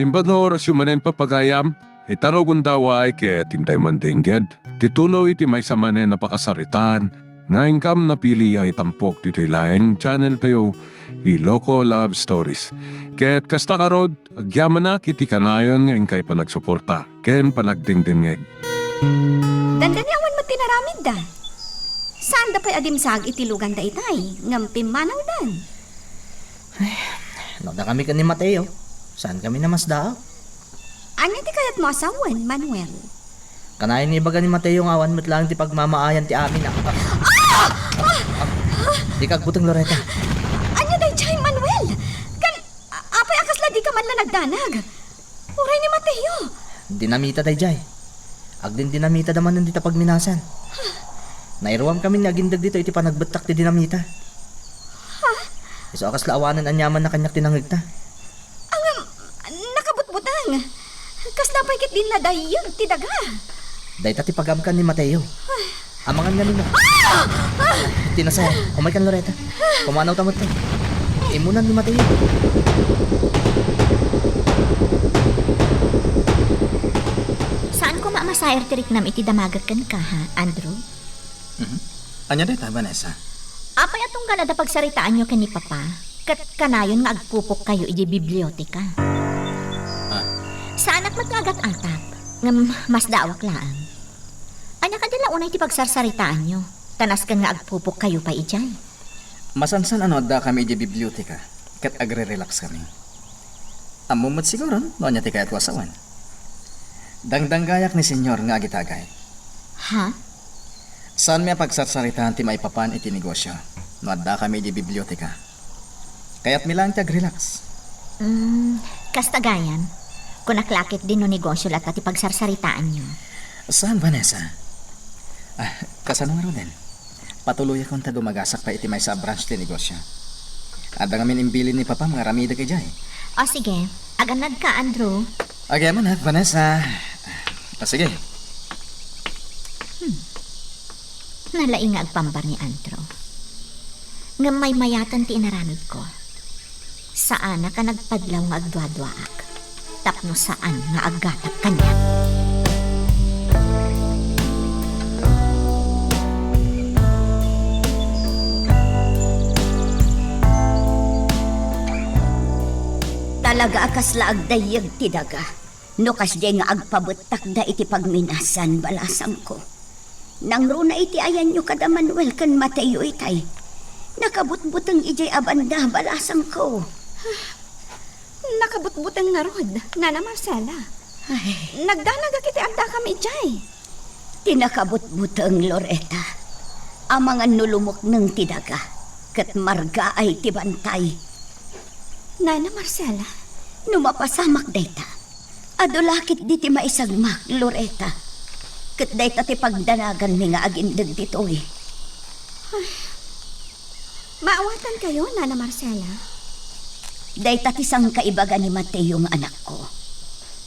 Limbador sumanen papagayam, itaro gundaway kaya tintay mandingged. Titulo iti may samanen na pakasaritan, nga ingkam na pili ay tampok dito laing channel kayo, Iloco Love Stories. Kaya't kasta karod, agyaman na kiti kanayon nga ingkay panagsuporta, ken panagdingdingeg. Dandaniawan mo tinaramid da. Saan da pa'y adimsag itilugan da itay, ngampim manang dan. Nagda kami ka ni Mateo. Saan kami namasda? Anya ti kayat mo asawan, Manuel? Kanayin ni baga ni Mateo nga awan mo't lang ti pagmamaayan ti amin. Di kagbutang Loretta. Anya day chay, Manuel? Apay akasla di ka man la nagdanag. Uray ni Mateo. Dinamita day jay. Agdin dinamita daman nandita pagminasan. Nairuam kami ni agindag dito iti panagbatak ti dinamita. Iso akasla awanan anyaman na kanyak tinangigta. Nakabutbutang. Kasla pa'y kit din na dayon, ti daga. Day ti pagamkan ni Mateo. Amangan nga nino. Tinasaya, umay kan Loretta. Pumanaw tamot ka. Imunan ni Mateo. Saan ko maamasayar tirik nam iti damagat kan ka, ha, Andrew? Anya deta, Vanessa? Apay atong galada pagsaritaan nyo kan ni Papa, kat kanayon nga agpupok kayo iti biblioteka. Saan at matlagat-atap, nga mas daawak laang. Anya ka dila unay ti pagsarsaritaan nyo, tanas kan nga agpupok kayo pa ijay. Masansan ano da kami di biblioteka, kat agre-relax kami. Amumot siguro, no anya ti kayat wasawan. Dangdanggayak ni senyor nga agitagay. Ha? Saan may pagsarsaritaan ti maipapan iti negosyo, no da kami di biblioteka. Kaya't milang ti agrelax. Kastagayan, kung naklakit din no negosyo lat ti pagsarsaritaan nyo. Saan, Vanessa? Kasano nga rin? Patuloy akong tagumagasak pa iti may sa branch ti negosyo. Ada ngamin imbilin ni Papa mga ramida kay Jay. O sige, aganad ka, Andrew. Agaman ha, Vanessa. Sige. Nalaing nga agpambar ni Andrew. Nga may mayatan ti inaramid ko. Saan na ka nagpadlaw nga agdwadwaak? Tapno saan nga aggatap kanya? Talaga akasla agdayag ti daga. No kasde nga agpabutak da iti pagminasan balasang ko. Nang runa iti ayan nyo kada Manuel kan Mateo itay. Nakabutbutang ijay abanda balasang ko. Nakabutbutang nga rod, Nana Marcela. Nagdanag kiti agda kami ijay. Tinakabutbutang Loretta. Amangan nulumok ng tidaga. Kat marga ay tibantay. Nana Marcela, numapasamak dayta. Adulakit di ti maisagmak, Loretta. Kat dayta ti pagdanagan mi nga agindag dito eh. Maawatan kayo, Nana Marcela? Dayta ti sang kaibaga ni Mateo nga anak ko.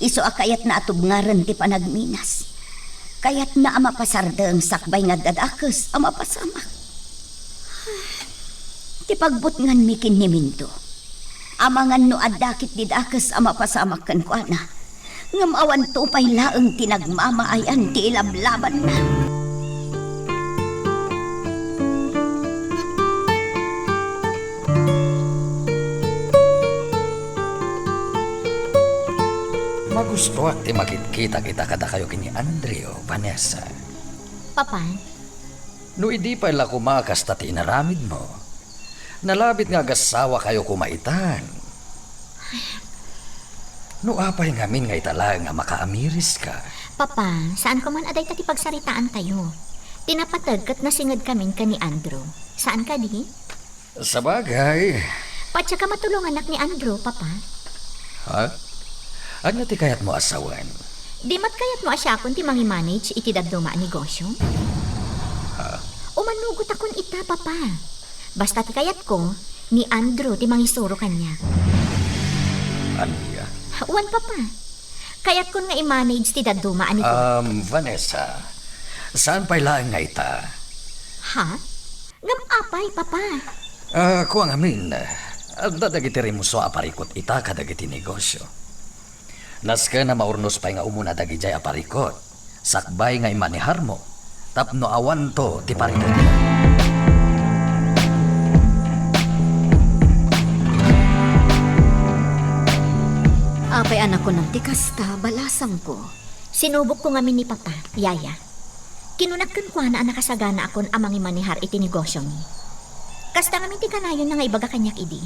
Iso akayat na atubngaran ti panagminas. Kayat na amapasardang sakbay nga dadakes amapasamak. Ti pagbutngan mi kinimindo. Amangan no adakit didakes amapasamak kan ko na. Ngamawan to pa'y laeng tinagmamaayan ti ilablaban na. Magusto at ti makikita kita kada kayo kini Andrew, Vanessa. Papa, No idi pa ila kumakas ti inaramid mo. Nalabit nga gasawa kayo kumaitan. No apay ngamin nga italang nga makaamiris ka. Papa, saan ko man aday ti pagsaritaan tayo? Tinapatag kat nasingad kamin ka ni Andrew. Saan ka di? Sa bagay. Patsa ka matulungan anak ni Andrew, Papa. Ha? Ano ti kayat mo asawan? Di mat kayat mo asyakon ti mangi-manage iti daduma a negosyo? Ha? Umanugot akon ita, Papa. Basta ti kayat ko, ni Andrew ti mangisuro kanya. Aniya? Wan, Papa. Kayat ko nga i-manage ti daduma a negosyo. Vanessa, saan pa ilaan nga ita? Ha? Ngam apay, Papa. Kuang amin, dadagitiri mo so aparikot ita kadagiti negosyo. Naska na maurnos pa nga umuna dagi jay aparikot. Sakbay nga imanihar mo. Tapno awan to ti parikot mo. Apay anak ko ng tikasta, balasang ko. Sinubok ko ngamin ni Papa, Yaya. Kinunagkan ko na nakasagana akon amang imanihar iti negosyo mi. Kasta ngamin ti kanayon na nga ibaga kanyak idi.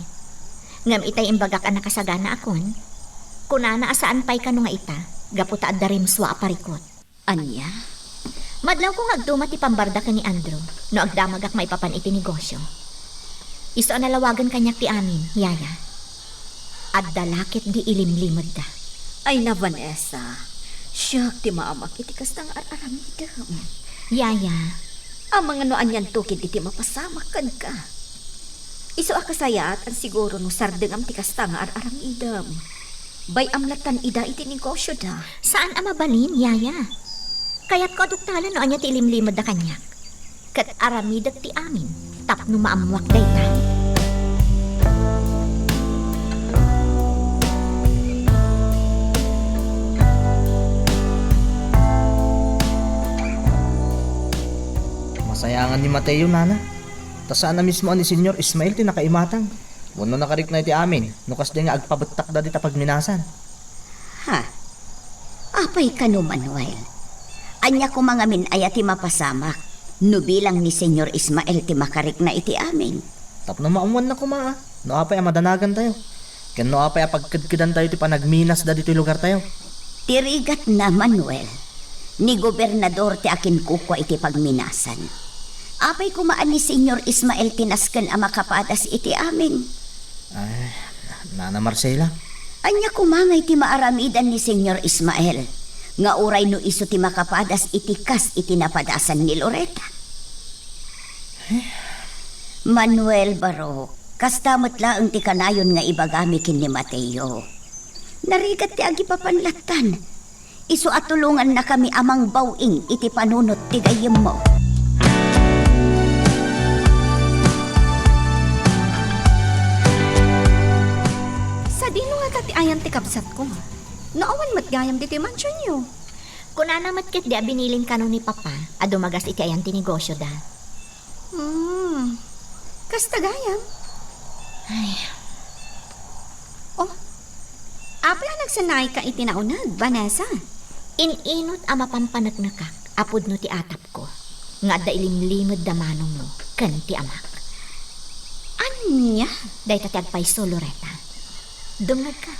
Ngam itay imbagak ang nakasagana akon. Kunana asaan pa'y kano nga ita, gaputa at darim swa aparikot. Anya? Madlaw ko agduma ti pambarda ka ni Andrew, no agdamagak maipapan iti negosyo. Iso nalawagan kanyak ti amin, Yaya. At dalakit di ilimlimod da. Ay na, Vanessa. Siyak, ti maamak iti kastang araramidam. Yaya, Ang mga noan yan tukid iti mapasamakan ka. Iso akasayat ang siguro no sardeng am ti kastang araramidam. Bay amlatan ida iti negosyo da. saan ang mabalin, Yaya? Kaya't ko aduktalan no anya ti ilimlimod da kanyak. Kat aramidat ti amin, tapno maamwak dayta. Masayangan ni Mateo, nana. Ta saan na mismo ni Senyor Ismael ti nakaimatang. Wano nakarik na iti amin, nukas di nga agpabetak da di ta pagminasan. Ha? Apay ka no, Manuel. Anya ko mga min ay ati mapasamak. No bilang ni Senyor Ismael ti makarik na iti amin. Tapno maumuan na kuma, no apay madanagan tayo. Ken no apay pagkadkidan tayo ti panagminas da dito'y lugar tayo. Tirigat na, Manuel. Ni gobernador ti akin kukwa iti pagminasan. Apay kumaan ni Senyor Ismael tinaskan ang makapadas iti amin. Ay, Nana Marcela. Anya kumangay ti maaramidan ni Senyor Ismael. Nga uray no iso ti makapadas iti kas iti napadasan ni Loretta. Manuel Barok, kastamot laeng ti kanayon nga ibagami kin ni Mateo. Narigat ti agi papanlatan. Isu atulungan na kami amang bawing iti panunot ti gayem mo. Sa dino nga tati ayan ti kapsat ko. Naawan matgayam di ti mansyon nyo. Kunana matkit di binilin kano ni Papa, adumagas iti ayan ti negosyo da. Kasta gayam. Ay, Oh, apay ang nagsanay ka itinaunag, Vanessa. inot ama pampanagnakak, apod no ti atap ko. Nga da ilimlimod da manong mo, kan ti amak. Anya? Day tatagpay so, Loretta. Dungag ka.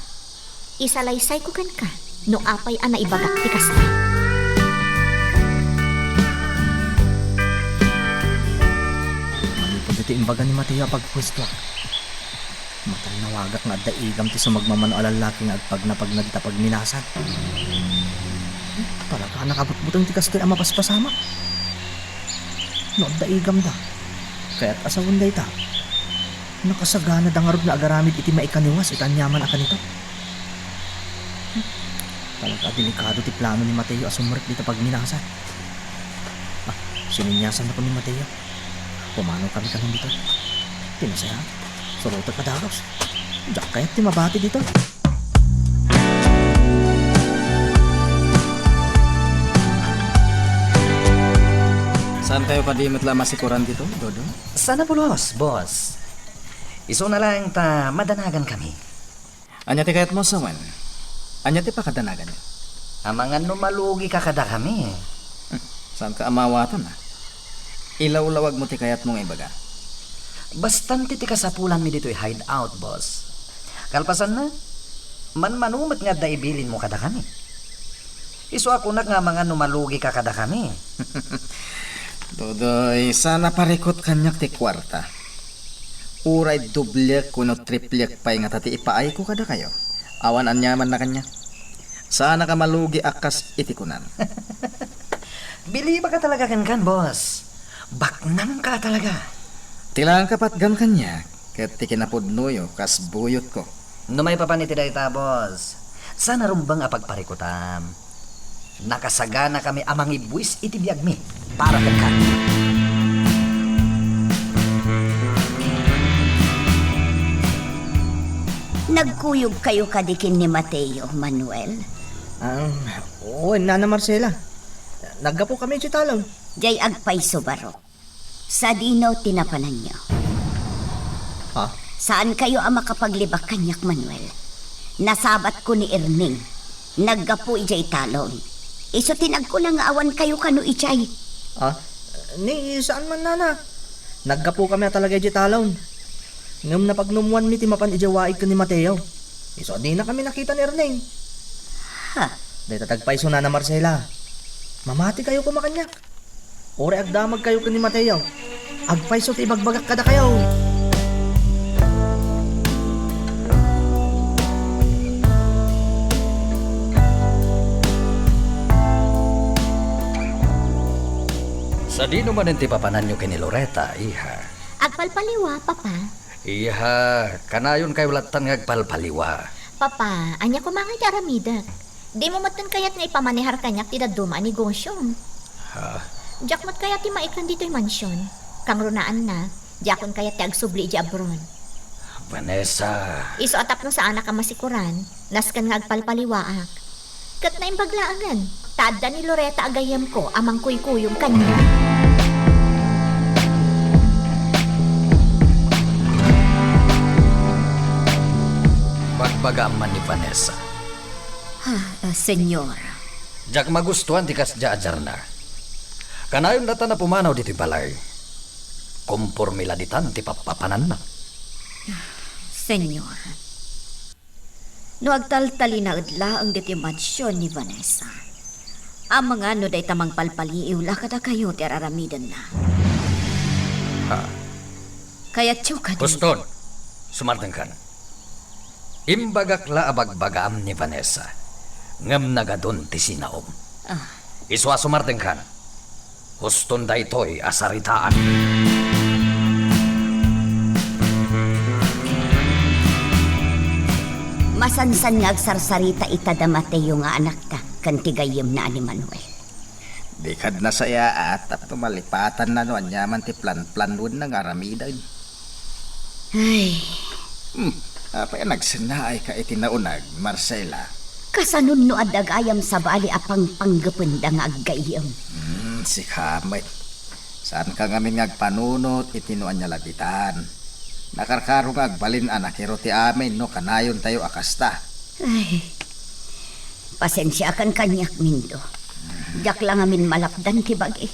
Isalaysay ko kan ka, no apay ana ibagak ti kasta. Manipod iti imbaga ni Mateo pagpwesto. Matang nawagak nga adda igam ti sumagmamano alalaki nga agpag na pag nagita pagminasan. Talaga nakabutbutang ti kastoy ang mapaspasama. No adda igam da. Kaya't asawon day ta. Nakasagana da nga rod na agaramid iti maikaniwas itanyaman akan ito. Talaga delikado ti plano ni Mateo asumrek dito pagminasan. Sininyasan na po ni Mateo. Pumanaw kami kanong dito. Tinasaya. Surutag ka daros. Diyak kaya't ti mabati dito. Saan kayo kadimit la masikuran dito, Dodo? Sana pulos, boss. Iso na lang ta madanagan kami. Anya ti kayat mo sawan? Anya ti pakadanagan niya? Amangan no malugi ka kada kami. Saan ka amawatan na? Ilaw-lawag mo ti kayat mong ibaga. Bastante ti kasapulan mi dito'y hideout, boss. Kalpasan na, manmanumat nga daibilin mo kada kami. Iso ako na nga mga numalugi ka kada kami. Dodoy, sana parikot kanyak ti kwarta. Uray dublek kuno triplek pay nga tati ipaay ko kada kayo. Awan anyaman na kanya. Sana ka malugi akas iti kunan. Bili ba ka talaga kan, boss? Baknang ka talaga. Tilang kapat gam kanya. Ket ti kinapudnuyo kas buyot ko. No may papaniti dayta, boss. Sana rumbang apagparikutam. Nakasagana kami amang ibuis iti biyag mi para kan. Nagkuyog kayo kadikin ni Mateo, Manuel. Oo, Nana Marcela. Naggapo kami si talon. Jay agpay subaro. Sa dinaw tinapanan niyo. Ha? Saan kayo ang makapaglibak kanyak, Manuel? Nasabat ko ni Erning. Naggapo ijay talon. Iso tinag ko lang awan kayo kanu ijay. Ha? Ni, saan man nana? Naggapo kami talaga si talon. Ngam na pagnumuan mi ti mapan ijawaig ka ni Mateo. Iso di na kami nakita ni Erneng. Ha? Dahil tatagpay so Nana Marcela. Mamati kayo kumakanyak. Ore agdamag kayo ka ni Mateo. Agpay so ti ibagbagak kada kayo. Sa di naman ang tipapanan nyo kini Loretta, iha. Agpalpaliwa, Papa. Iha, kanayon kayo latan nga agpalpaliwa. Papa, anya ko mga aramidak. Di mo matan kayat nga ipamanihar kanyak ti daduma negosyo. Ha? Diyak mat kayat ti maikon dito'y mansyon. Kang runaan na, diakon kayat ti agsubli iji abron. Vanessa. Iso atap no sa anak ka masikuran, naskan nga agpalpaliwaak. Kat na imbaglaangan, tada ni Loretta agayam ko amang kuy-kuyong kanya. Bagbaga man ni Vanessa. Senyor. Jak magustuhan ti kasja ajar na. Kanayon lata na pumanaw dito'y balay. Kumpurmila ditan ti papapanan na. Senyor. No agtaltali na adla ang detimansyon ni Vanessa. Ang mga no day tamang palpaliiw lakada kayo ti araramidan na. Ha? Kaya tsuka din. Huston, sumartang kan. Imbagak la abagbagaam ni Vanessa. Ngam nagadon ti sinaom. Iswa sumartang kan. Huston da ito'y asaritaan. Masansan nga agsarsarita itada Mateo nga anak ta, kan tigayem na ni Manuel. Di kad na saya at tumalipatan na no anyaman ti plan-planun ng aramidan. Ay, Apa yan nagsinaay ka itinaunag, Marcela? kasanun no adagayam sa bali apang panggapenda nga aggayem. Si Kamit. Saan ka ngamin ngagpanunot itinuan niya labitan? Nakarkaro nga agbalin anak hero ti amin no kanayon tayo akasta. Ay, pasensya kan kanyak mindo. Jak lang amin malapdan ti bagi.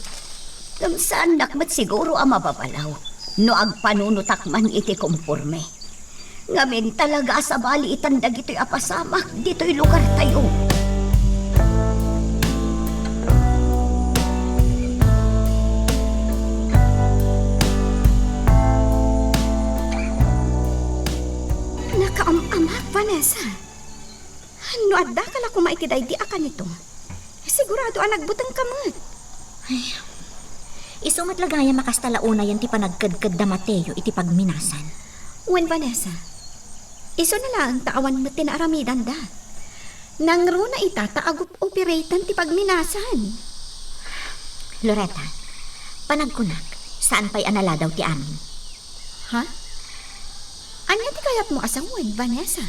Ngam saan nakmat siguro ang mababalaw. No agpanunutak man iti kumpurme. Ngamin talaga sa bali itandag ito'y apasamak. Dito'y lugar tayo. Nakaamamak, Vanessa. No adda ka la kumaitiday di akan ito. Sigurado ang nagbutang kamot. Isumat lagaya makastalauna yan ti panagkadkad da Mateo iti pagminasan. Wen, Vanessa. Iso na lang taawan mo tinaramidan da. Nangro na ita taagup operatan ti pagminasan. Loretta, panagkunak, saan pa'y anala daw ti amin? Ha? Anya ti kayat mo asawan, Vanessa?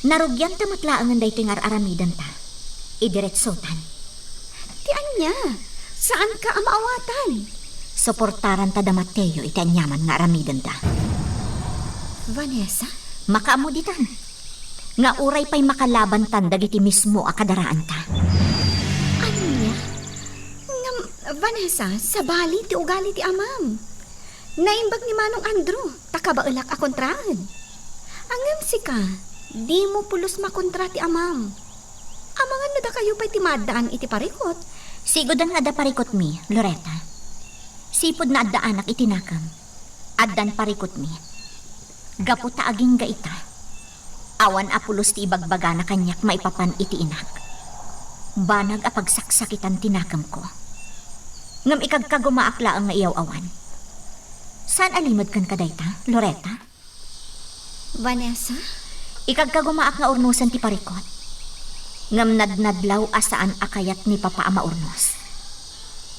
Narugyan ta matlaangan da ito'y aramidan ta. Idiretsotan. Ti anya? Saan ka amaawatan? Suportaran ta da Mateo iti anyaman nga aramidan ta. Vanessa? Makaamuditan. Nga uray pa'y makalaban tan dagiti mismo akadaraan ta. Anya? Ngam, Vanessa, sa bali ti ugali ti amam. Naimbag ni Manong Andrew, takabaulak a kontraan. Angam si ka, di mo pulos makontra ti amam. Amangan na da kayo pa'y timadaan iti parikot. Sigodan nga da parikot mi, Loretta. Sipod na adda anak itinakam. Addan parikot mi. Gapo ta aging gaita. Awan apulos ti ibagbaga na kanyak maipapan iti inak. Banag a pagsaksakitan tinakam ko. Ngam ikagkagumaakla ang nga iyaw awan. Saan alimod kan kadayta, Loretta? Vanessa? Ikagkagumaak nga urnusan ti parikot. Ngam nadnadlaw asaan akayat ni Papa ama urnos.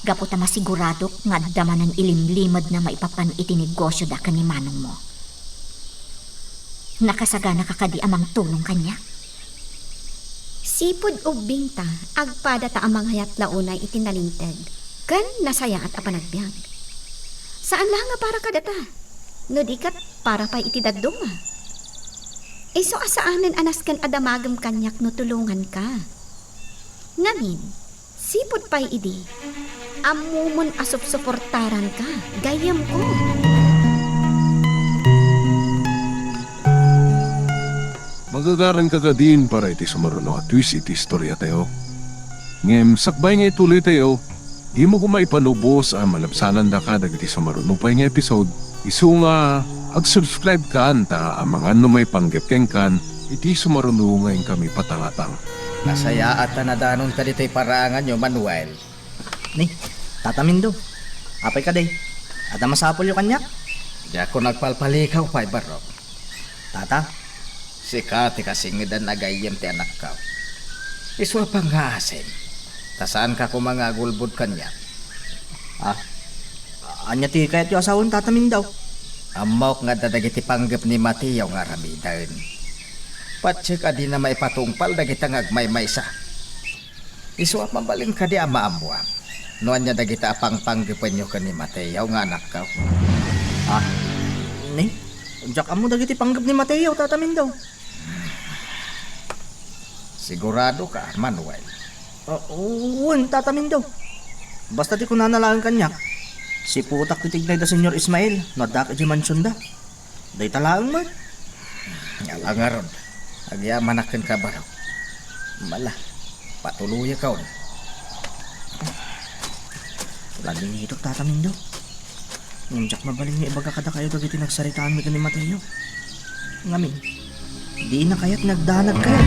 Gapo ta masigurado nga damanan ilimlimod na maipapan iti negosyo da kan ni manong mo. Nakasagana ka kadi amang tulong kanya. Sipod o binta, agpada ta amang hayat launay itinalinteg. Kan nasaya at apanagbiag. Saan lang nga para kadata? No dikat para pa itidagdunga. So asaanan anas kan adamagam kanyak no tulungan ka. Ngamin, sipod pa'y idi. Amumon asup-suportaran ka. Gayam ko. Magagaran ka din para iti sumaruno at twist iti istorya tayo. Ngem, sakbay nga ituloy tayo, di mo kumaipanubos ang malabsanan da ka dagiti sumaruno pa nga episode. Isu nga, ag-subscribe ka ta ang mga may panggapkeng kan, iti sumaruno ngayon kami patangatang. Nasaya at tanadanon ka dito'y parangan nyo, Manuel. Ni, tatamindo. Apay ka day. At masapol yung kanyak. Di ako nagpalpalikaw pa'y barok. Tata, Si Kati kasingidan nagayem ti anak ka. Iswa pang asin. Tasaan ka ko mga gulbod kanya. anya ti kayat yung asawon tatamin daw. Amok nga dadagiti panggap ni Mateo nga ramidan. Patsik adi na maipatungpal dagita nga agmay-maysa. Iswa mabalin ka di ama-amwa. Noan niya dagita apang panggapan nyo ka ni Mateo nga anak ka. Ni, jak amo dagiti panggap ni Mateo tatamin daw. Sigurado ka, Manuel. Uwan, tatamin daw. Basta di ko nanalagan kanyak. Si putak titignay da Senyor Ismael, nadak di mansyon da. Day talaang man. Nga nga ron. Agyamanakan ka ba raw? Mala, patuloy ka on. Laging nito tatamin daw. Ngunjak mabaling nga ibaga kada kayo dagiti nagsaritaan mi ni Mateo. Ngamin, di na kaya't nagdanag kayo.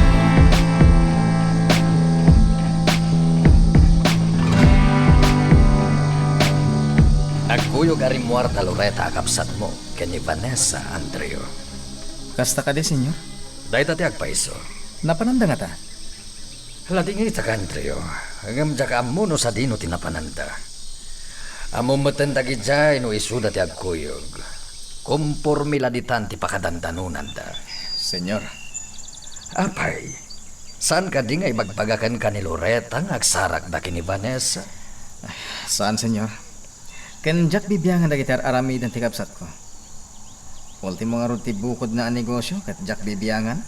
Nagkuyog aring muarta Loreta kapsat mo kani Vanessa Andreo. Kasta ka di, senyor? Dahil tati agpaiso. Napananda nga ta? Lading ita ka Andreo. Hanggang dyan amuno sa dino tinapananda. Amumatan dagi dyan no isuda ti agkuyog. Kumpurmi laditan ti pakadandanunan da. Senyor, Apay, saan ka di ngay magpagakan ka ni Loreta nga agsarak da kini Vanessa? saan, senyor? Ken jak bibiyangan dagiti aramid ang tikapsat ko. Ultimo nga ron ti bukod na ang negosyo kat jak bibiyangan.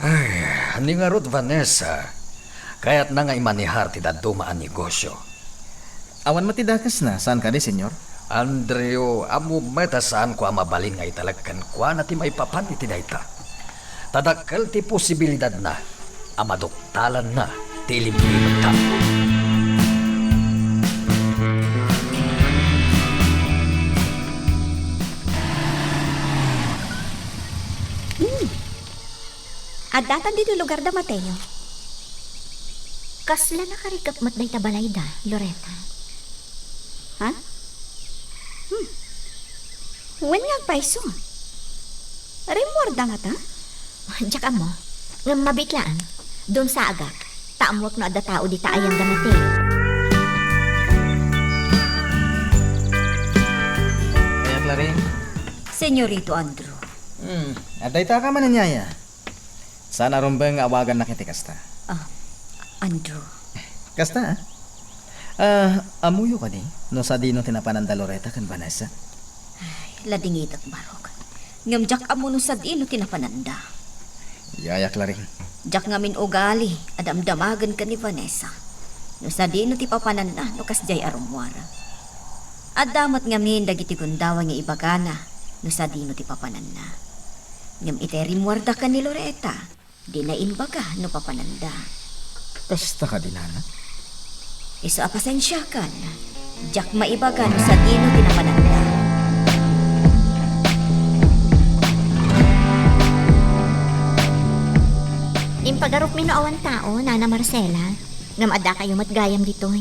Ay, ani nga rod Vanessa. Kaya't na nga imanihar ti daduma ang negosyo. Awan matidakas na, saan ka di, senyor? Andreo, amo meta saan ko amabalin nga italagkan kwa na ti may papan iti dayta. Tadakkel ti posibilidad na, amadoktalan na, ti ilimlimot ta. At datan dito lugar da Mateo. Kasla nakarikap mat day tabalay da, Loreta. Ha? Wen nga paiso. Remorda nga ta? Diyak mo, nga mabitlaan, doon sa agak, taamwak no ada tao di taayang da Mateo. Kaya Clarín. Senyorito Andrew. Aday ta ka man niya. Sana rumbeng awagan na kiti kasta. Andrew. Kasta, amuyo ka di, no sa dino tinapananda Loreta kan Vanessa. Ladingit at barok. Ngam jak amo no sa dino tinapananda. Yaya Clarín. Jak ngamin ugali, adamdamagan ka ni Vanessa. No sa dino ti papananda, no kasjay arumwara. Adamat ngamin dagiti gundawa nga ibagana, no sa dino ti papananda. Ngam iterimwarda ka ni Loreta, di na inbaga no papananda. Kasta ka din, anak? Isa pasensya kan, jak maibaga no sa dino tinapananda. Impagarok mi no awan tao, Nana Marcela. Ngam ada kayo matgayam ditoy.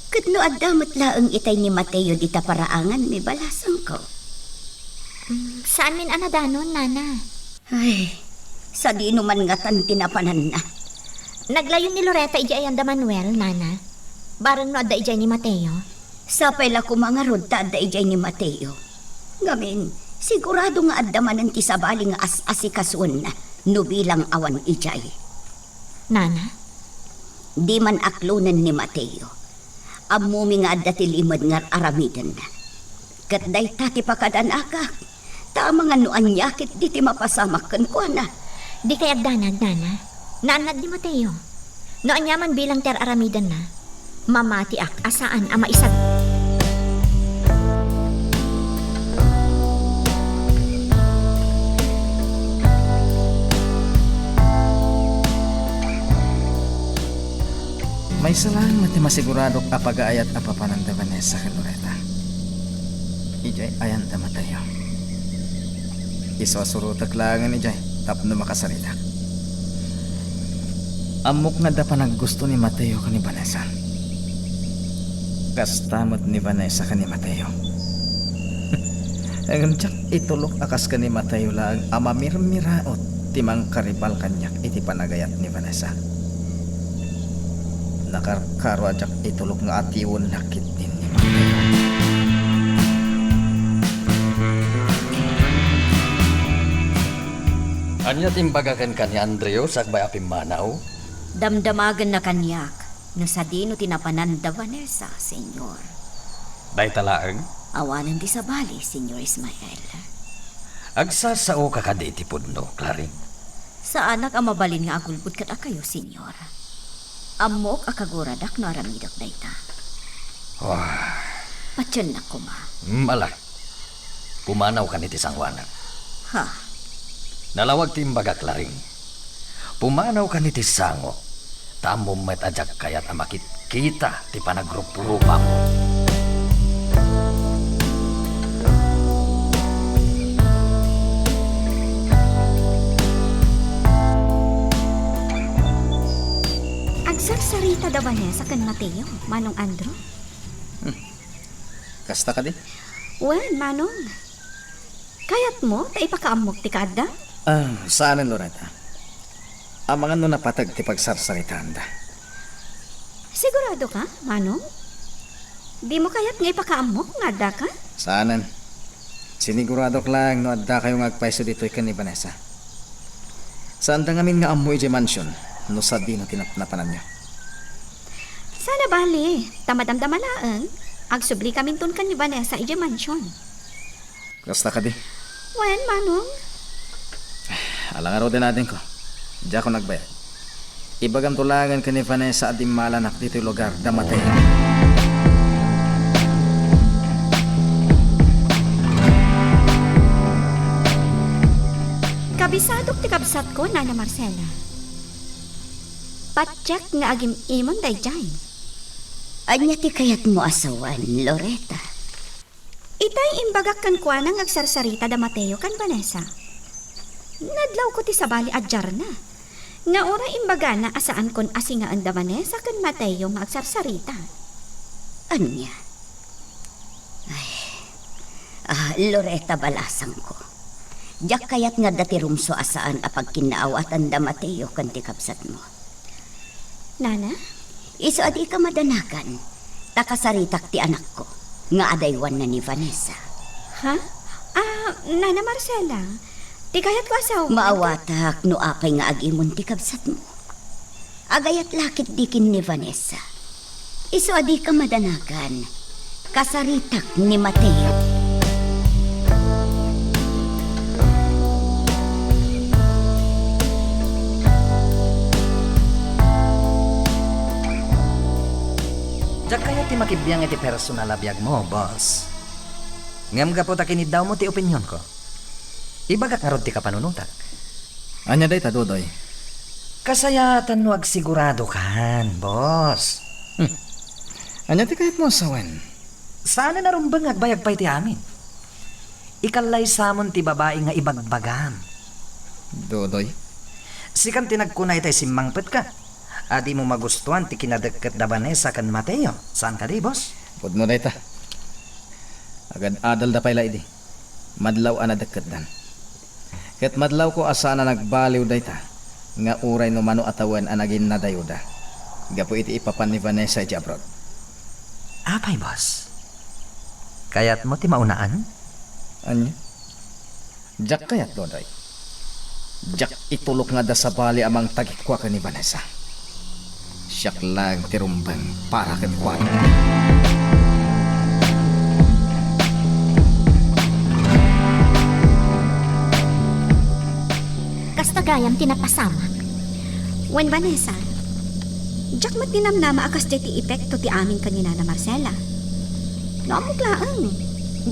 Kadno adamat laeng itay ni Mateo dita paraangan mi balasang ko. Saan min anadanon, Nana? Ay, sa di naman nga tan tinapanan na. Naglayon ni Loreta ija ayanda Manuel, Nana. Barang no ada ija ni Mateo. Sapay la ko mga rod ta da ijay ni Mateo. Ngamin, Sigurado nga adamanan ti sabali nga as-asikasun no bilang awan ijay. Nana, Di man aklunan ni Mateo. Amumi nga adda ti limad nga aramiden. Kat day tati pakadanaka. Tama nga no anyakit di ti mapasamak kan ko na. di kay agdanag, Nana. Naanad ni Mateo. No anyaman bilang ter aramidan na, mamati ak asaan ama isag. May salamat ti masigurado apagaayat apapanan da Vanessa ken Loretta. Ijay ayan da matayo. Isusurutak langan ijay tapno makasarita. Amok na da pa naggusto ni Mateo kan ni Vanessa. Kastamot ni Vanessa kan ni Mateo. Ang tsak itulok akas kan ni Mateo lang amamirmiraot timang karibal kanyak iti panagayat ni Vanessa. Nakarkarwajak itulok nga atiwon nakit din ni Mateo. Anya timbagakan ka ni Andreo sakbay apim manaw? Damdamagan na kanyak. No sa dino tinapanan da Vanessa, senyor. Day talaang? Awanan di sabali, senyor Ismael. Agsasao ka kada iti pudno, Claring. Sa anak ang mabalin nga agulbud kat akayo, senyor. Amok akaguradak no aramidak dayta. Wah, Patyon na kuma. mala. Pumanaw ka ni Tisangwana. Ha? Nalawag timbaga, Claring. Pumanaw ka ni Tisango. Tamo met ajak kayat amakit kita ti panagrup-rupa mo. Agsarsarita da Vanessa kan Mateo, Manong Andrew. Kasta ka di? Well, Manong. Kayat mo, taipakaamok ti kada? Saanan Loretta? Ang mga no napatag ti pagsarsaritaan da. Sigurado ka, Manong? Di mo kayat nga ipakaamok nga da ka? Saanan? Sinigurado ko lang no adda kayong agpaiso dito'y kan ni Vanessa. Saan da ngamin nga amoy di mansion no sa di no tinapnapanan niyo? Sana bali, tamadamdamalaang. Agsubli kami ton kan ni Vanessa ije mansion. Kasta ka di? Well, Manong. Alang araw din natin ko. Diya ko nagbayad. Ibagam tulangan ka ni Vanessa at malanak dito'y lugar da Mateo. Kabisadok ti kabsat ko, Nana Marcela. Patyak nga agim imon dayjay. Anya ti kayat mo asawan, Loretta. Itay imbagak kan kwa nang agsarsarita da Mateo kan Vanessa. Nadlaw ko ti sabali adjar na. Nga ora imbaga na asaan kon asingaan da Vanessa kan Mateo nga agsarsarita. Anya? Loretta balasang ko. Diyak kayat nga dati rumso asaan apag kinaawatan da Mateo kan ti kapsat mo. Nana? Iso adi ka madanakan. Takasaritak ti anak ko. Nga adaywan na ni Vanessa. Ha? Nana Marcela. Ti kayat ko asaw. Maawatak no apay nga agimon ti kapsat mo. Agayat lakit dikin ni Vanessa. Iso adi ka madanakan. Kasaritak ni Mateo. Diyak kaya ti makibiyang iti personal abiyag mo, boss. Ngam ka po takinid daw mo ti opinyon ko. Ibagak nga rod ti kapanunutak. Anya day ta, Dodoy? Kasayatan no agsigurado kan, boss. Anya ti kahit mo asawan? Sana narumbang agbayag pa iti amin. Ikalay samon ti babae nga ibagbagam. Dodoy? Sikan tinagkunay tayo simangpet ka. Adi mo magustuhan ti kinadagkat da Vanessa kan Mateo. Saan ka di, boss? Pud mo day ta. Agad adal da payla idi. Madlaw ana dagkat dan. Ket madlaw ko asa na nagbaliw day ta. Nga uray no mano atawan anagin na dayuda. Gapo iti ipapan ni Vanessa iti abroad. Apay, boss. Kaya't mo ti maunaan? Anya? Jak kayat Dodoy. Jak itulok nga da sa bali amang tagikwa ka ni Vanessa. Siyak lang tirumbang para kan kwa. Kasta gayam tinapasamak. Wen Vanessa, jak mat tinamnama akas ti epekto ti amin kanina na Marcela. Naamuglaan.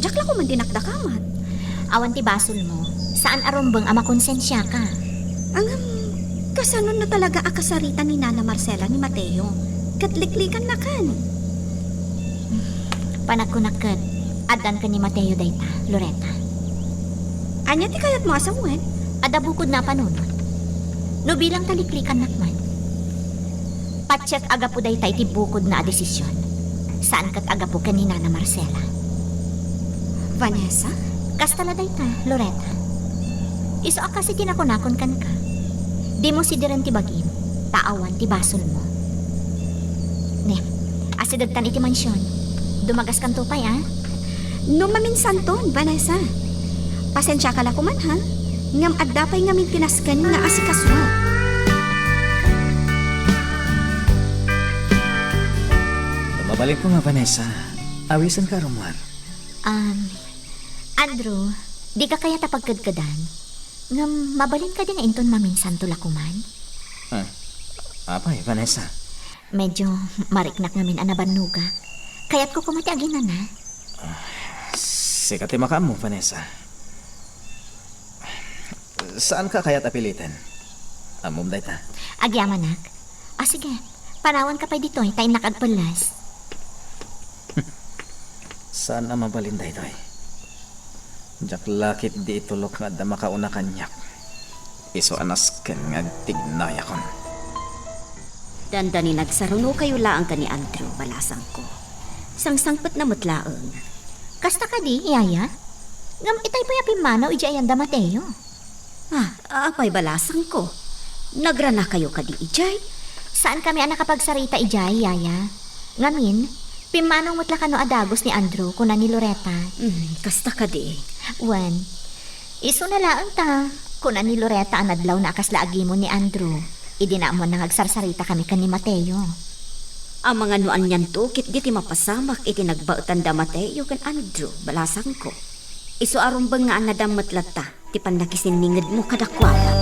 Jak lang ko man dinakdakamat. Awan ti basol mo, saan arumbang ama konsensya ka? Ang kasanon na talaga akasarita ni Nana Marcela ni Mateo. Katliklikan na kan. Panagkunakad, adan ka ni Mateo dayta, Loretta. Anya ti kayat mo asawen? Ada bukod na panunod. No bilang taliklikan nakman. Patsyak agapo dayta iti bukod na desisyon. Saan kat agapo ka ni Nana Marcela? Vanessa? Kastala dayta, Loretta. Iso akasi tinakunakon kan ka. Di mo si diren ti bagim, taawan ti basol mo. Ne, asidagtan iti mansyon. Dumagas kan tupay, ah? No maminsan ton, Vanessa. Pasensya ka la kuman, ha? Ngam addapay ngamin tinaskan nga asikaswa. Mabalik ko nga Vanessa. Awisan ka Romuan. Andrew, di ka kaya tapagkadkadan? Ngam, mabalin ka din nga inton maminsan tulakuman? Apay Vanessa? Medyo mariknak ngamin anabanuga. Kaya't ko kumati agin na. Sikat makam mo Vanessa. Saan ka kaya't apilitin? Amom dayta. Agyamanak. Sige, panawan ka pa dito, tayo nakagpalas. Saan ang mabalin daytoy? Jak lakit di itulok nga da makauna kanyak. Iso anas ken nga tignaya kon. Dandani nagsaruno kayo laang ka ni Andrew, balasang ko. Sangsangpet na mutlaang. Kasta ka di, Yaya? Ngam itay pa yapin manaw, iji ayanda Mateo. Apay balasang ko. Nagrana kayo ka di ijay. Saan kami ang nakapagsarita ijay, Yaya? Ngamin, pimanong mutla ka no adagos ni Andrew kuna ni Loretta. Kasta ka di. Wan, iso na laang ta. Kuna ni Loretta ang adlaw na akas laagi mo ni Andrew. Idina mo nang agsarsarita kami kan ni Mateo. Ang mga nuan niyan to, kit di ti mapasamak iti nagbautan da Mateo kan Andrew, balasang ko. Iso arumbang nga anadam matlata, ti pandakisiningad mo kadakwala.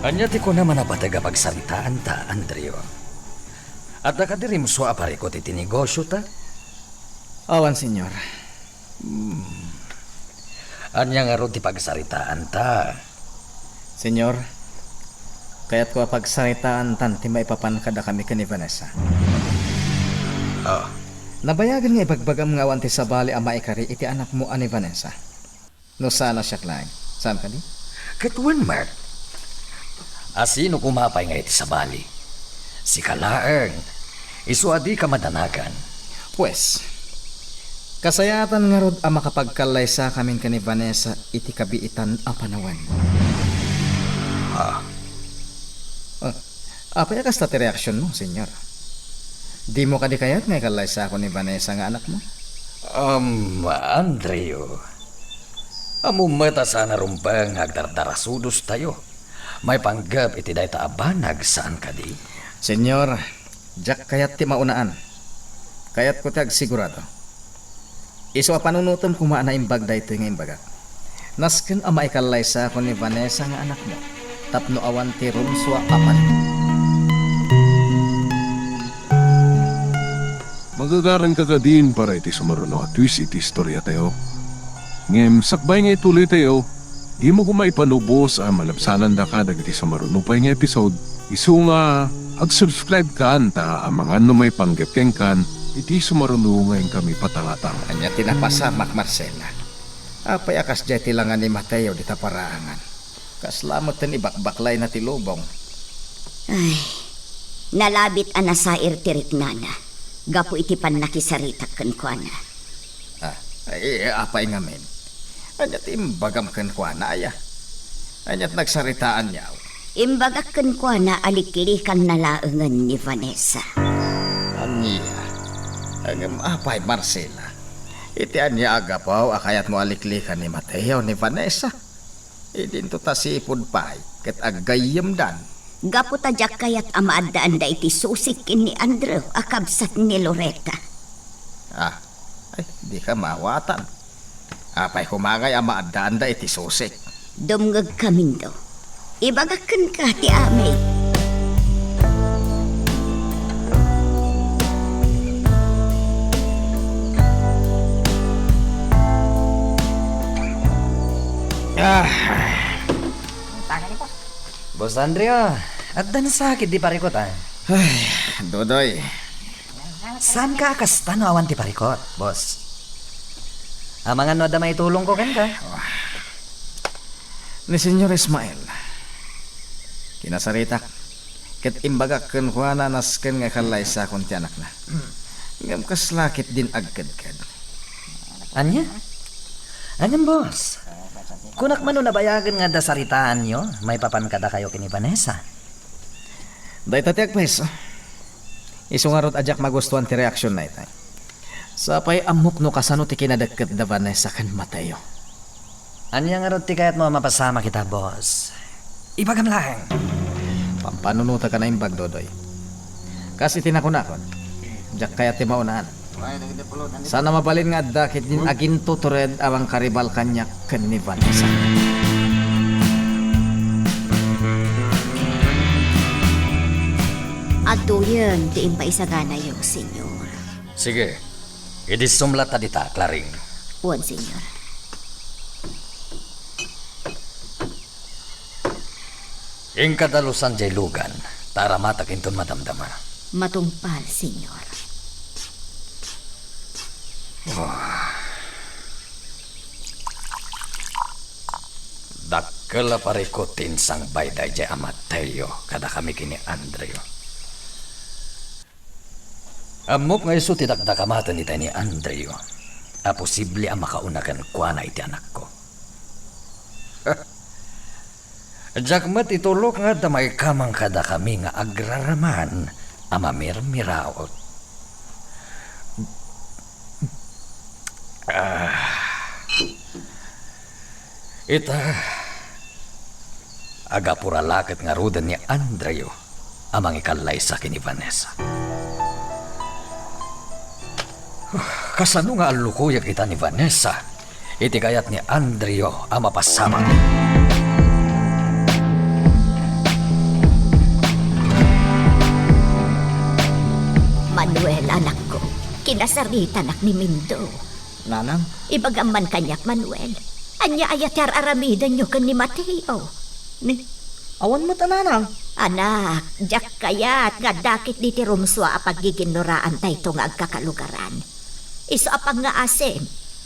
Anya ti ko naman na pataga pagsaritaan ta, Andrea. At nakadiri mo so apari ko ti tinegosyo ta? Awan senyor. Anya nga ro ti pagsaritaan ta? Senyor, kaya't ko pagsaritaan tan ti maipapan kada kami ka ni Vanessa. Nabayagan nga ibagbagam nga awan ti sabali ang maikari iti anak mo ani Vanessa. No sana siya klaing. Saan ka di? Katwan, Mark. Asino kumapay nga iti sa bali? Si Kalaeng. Isu adi ka madanagan. Pues, kasayatan nga rod ang makapagkalay sa kamin ka ni Vanessa iti kabiitan ang panawan. Apay akas ti reaksyon mo, senyor? Di mo kadi kayat nga ikalay sa ako ni Vanessa nga anak mo? Andreo. Amumata sana rumpang agdardarasudos tayo. May panggap iti day taabanag saan ka di? Senyor, jak kayat ti maunaan. Kayat ko tag sigurado. Iso panunutom kumaan na imbag da ito nga imbagak. Nasken ang maikalay sa ako ni Vanessa nga anak mo. Tapno awan ti rumswa apan. Magagaran ka ka din para iti sumaruno at twist iti istorya tayo. Ngem, sakbay nga ituloy tayo. Di mo kumaipanubos ang malabsanan da ka dagiti sumarunupay nga episode. Isu nga, ag-subscribe ka anta ang mga may panggapkeng kan iti sumaruno ngayon kami patangatang. Anya tinapasamak Marcela. Apay akas jay tilangan ni Mateo di taparaangan. Kaslamot ten ibakbaklay na tilubong. Ay, nalabit anasair tirik nana. Gapo iti pan nakisarita kan ko ana. Apay ngamin. Anyat imbagam kan kwa na aya. Anyat nagsaritaan niya. Imbagakan ko na alikilikan na laangan ni Vanessa. Anya, ang apay Marcela. Iti anya agapaw akayat mo aliklikan ni Mateo ni Vanessa. Idinto ta sipod pay, ket agayam dan. Gaputadyak kayat amaadaan da iti susikin ni Andrew akabsat ni Loretta. Ah, ay, di ka mawatan. Apay humangay amaadaan da iti susik. Dumngag kamindo. Ibagakan ka ti amay. Boss Andrea, at dan sakit di parikot ah. Ay, Dodoy, Saan ka kasta no awan ti parikot, boss? Amangan no da may tulong ko kan ka. ni Senyor Ismael. Kinasaritak. Ket imbaga ken kuana nasken nga kalay sa akong tiyanak na. Ngam kaslakit din agkad-kad. Anya? Anyan, boss? Kunak man no nabayagan nga da saritaan nyo, may papankada kayo kini Vanessa. Dahil tatiag pes. Isungarot ajak magustuhan ti reaksyon na itay. Sapay amok no kasano ti kinadagkat da Vanessa kan Mateo. Anya nga rot ti kayat mo mapasama kita, boss? Ibagam lang. Pampanunuta ka na imbag, Dodoy. Kasi tinakunakon. Diyak kaya ti maunaan. Sana mabalin nga dakit din agin tutured awang karibal kanyak kan ni Vanessa. Ato yun, di impa isagana yung senyor. Sige, idisumlat ta dita, Claring. Uwan, senyor. Ing kadalusan jay lugan, tara matakinton madamdama. Matungpal, senyor. Dakkel parikutin sang bayday jay Amateo, kada kami kini Andreo. Amok nga iso tidakdakamatan ita ni Andreo. A posible ang makaunakan kwa na iti anak ko. Jakmat itulok nga damay kamang kada kami nga agraraman amamirmiraot. Ita agapura lakit nga rudan ni Andreo amang ikalay sa kini Vanessa. Kasano nga alukuya kita ni Vanessa? Iti kayat ni Andreo ang mapasama. Manuel, anak ko, kinasarita anak ni Mindo. Nanang, Ibagaman kanyak, Manuel. Anya ayatar aramidan nyo kan ni Mateo. awan mo ta, Nanang. Anak, jak kayat nga dakit di ti rumswa apag giginuraan tayo nga agkakalugaran. Iso apag nga asim.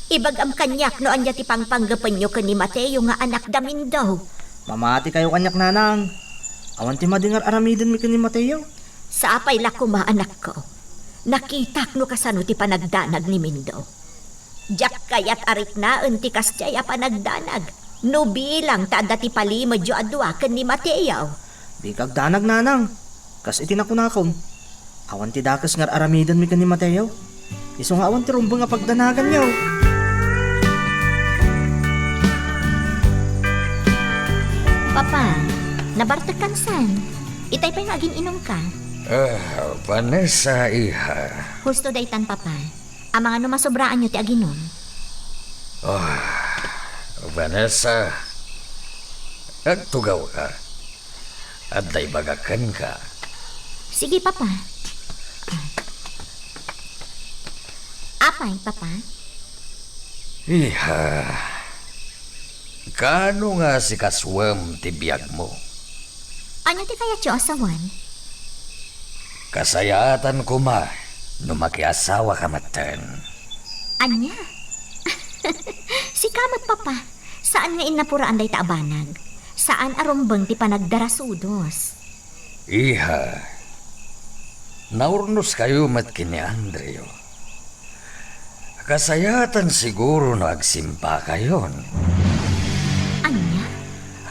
Ibagam kanyak no anya ti pangpanggapan nyo kan ni Mateo nga anak damin daw. Mamati kayo kanyak, Nanang. Awan ti madingar aramidon mi kan ni Mateo. Sa apay lakuma anak ko. Nakitak no kasano ti panagdanag ni Mindo. Jak kayat arik na ti kasjay a panagdanag. No bilang tada ti palima jo adwa kan ni Mateo. Di kag danag, Nanang. Kas iti nakunakon. Awan ti dakas ngar aramidon mi kan ni Mateo. Iso nga awan ti rumbang nga pagdanagan niyo. Papa, nabartakan san? Itay pa yung aging inom ka. Vanessa, iha. Husto daytan, Papa. Ang mga numasobraan nyo ti aginon. Vanessa, agtugaw ka. At daibagakan ka. Sige, Papa. Apay, Papa? Iha, kano nga si kaswam ti biyag mo? Ano ti kaya tiyo asawan? Kasayatan ko ma, no makiasawa ka matan. Anya? Si kamat, Papa. Saan nga inapuraan day taabanag? Saan arumbang ti panagdarasudos? Iha, naurnos kayo mat kini Andreo. Kasayatan siguro na agsimpa kayon. Anya?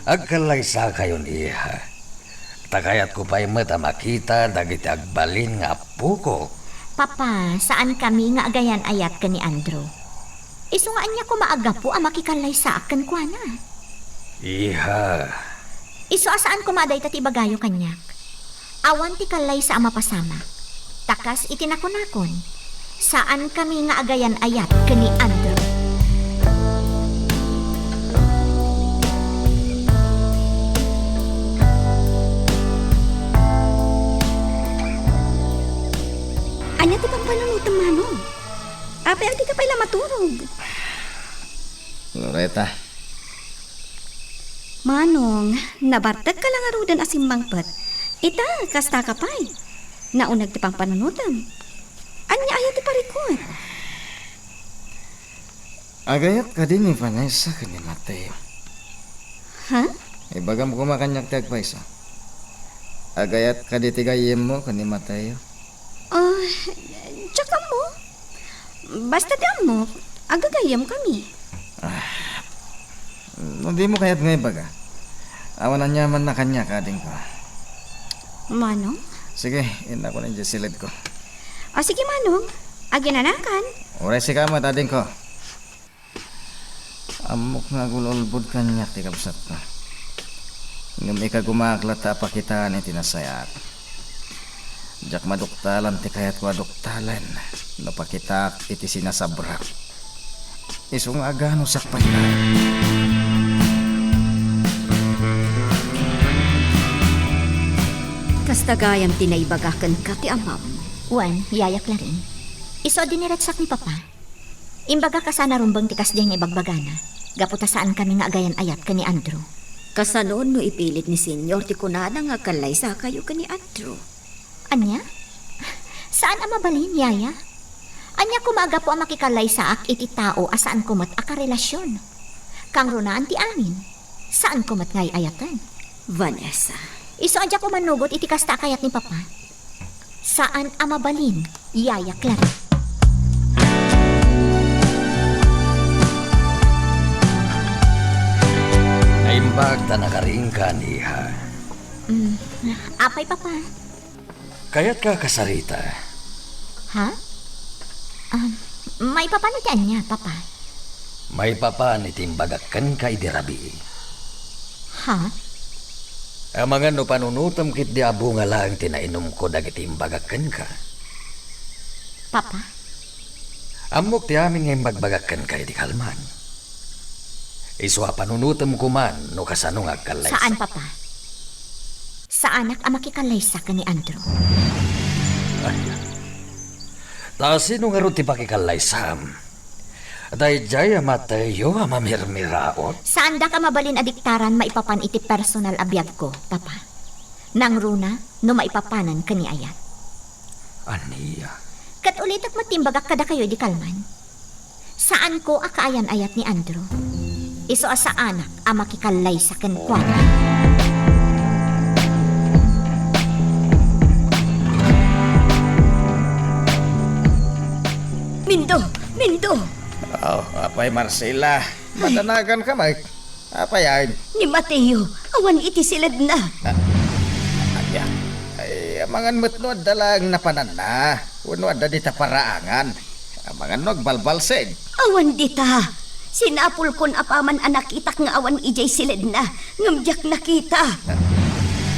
Agkalaysa kayon, iha. Takayat ko pa'y mata makita dagiti agbalin nga apo ko. Papa, saan kami nga agayan ayat ka ni Andrew? Isungaan niya ko maaga po ang makikalay sa akin kwa na. Iha, Iso asaan ko maday tati bagayo kanyak. Awan ti kalay sa ama pasama. Takas itinakon-akon. Saan kami nga agayan ayat ka ni Andrew? Anya ti pang panunutan manong. Apay di ka pala maturog. Loretta, Manong, nabartag ka lang arudan asim mangpet. Ita, kasta ka pa'y. Naunag ti pang panunutan. Anya ayaw ti parikot. agayat ka din ni Vanessa ka ni Mateo. Ha? Ibagam ko makanyak ti agpaysa. Agayat ka di tigayim mo ka ni Mateo. Tsaka mo. Basta di mo, agagayam kami. Hindi mo kaya't ngay baga. Awanan niya man na kanya kading ko. Manong? Sige, ina ko na dyan silid ko. Sige Manong, aginanakan. Oray si kama tading ko. Amok nga gulolbod kanya ti kapsat ko. Ngam ika gumaklat pakitaan iti nasayat. Jak maduktalan ti kayat ko aduktalan. Napakitak iti sinasabrak. Isong agano sakpan na. Kastagayam tinaibagakan ka ti amam. Wan, yayak la rin. Iso diniretsak ni Papa. Imbaga ka sana rumbang tikas diyang ibagbagana. Gaputa saan kami nga agayan ayat ka ni Andrew. Kasanoon no ipilit ni Senyor ti kunada nga kalay sa kayo ka ni Andrew. Anya? Saan ang mabalin, yaya? Anya kumaga po ang makikalay sa ak iti tao asaan kumat akarelasyon. Kang runaan ti amin. Saan kumat ngay ayatan? Vanessa, Iso adya ko manugot iti kasta kayat ni Papa. Saan ang mabalin, yaya Clara? naimbag ta nakaring ka niha. Apay, Papa. Kayat ka kasarita. Ha? May papano ti anya, Papa? May papa ni timbagakan ka idirabi. Ha? Ang mga no panunutam kit di abo nga lang tinainom ko dagiti imbagakan ka. Papa? Amok ti amin nga imbagbagakan ka di kalman. Iswa panunutam ko man no kasano nga kalay. Saan, Papa? Sa anak ang makikalay sa ka ni Andrew. Ta sino nga ro ti pakikalay sam? Day jay Mateo mamirmiraot. Saan da ka mabalin adiktaran maipapan iti personal abiyag ko, Papa? Nang runa, no maipapanan ka ni ayat. Aniya. Kat ulit at matimbagak kada kayo di kalman. Saan ko akaayan ayat ni Andrew? Iso sa anak ang makikalay sa kenkwan. Mindo! Oh, apay Marcela. Matanagan ka, Mike. Apay ay. Ni Mateo, awan iti silad na. Aya. Ay, amangan matnood dalang napanan na. Uno ada dita paraangan. Amangan nagbalbalseg. Awan dita. Sinapul kon apaman anak itak nga awan ijay silad na. Ngamjak nakita.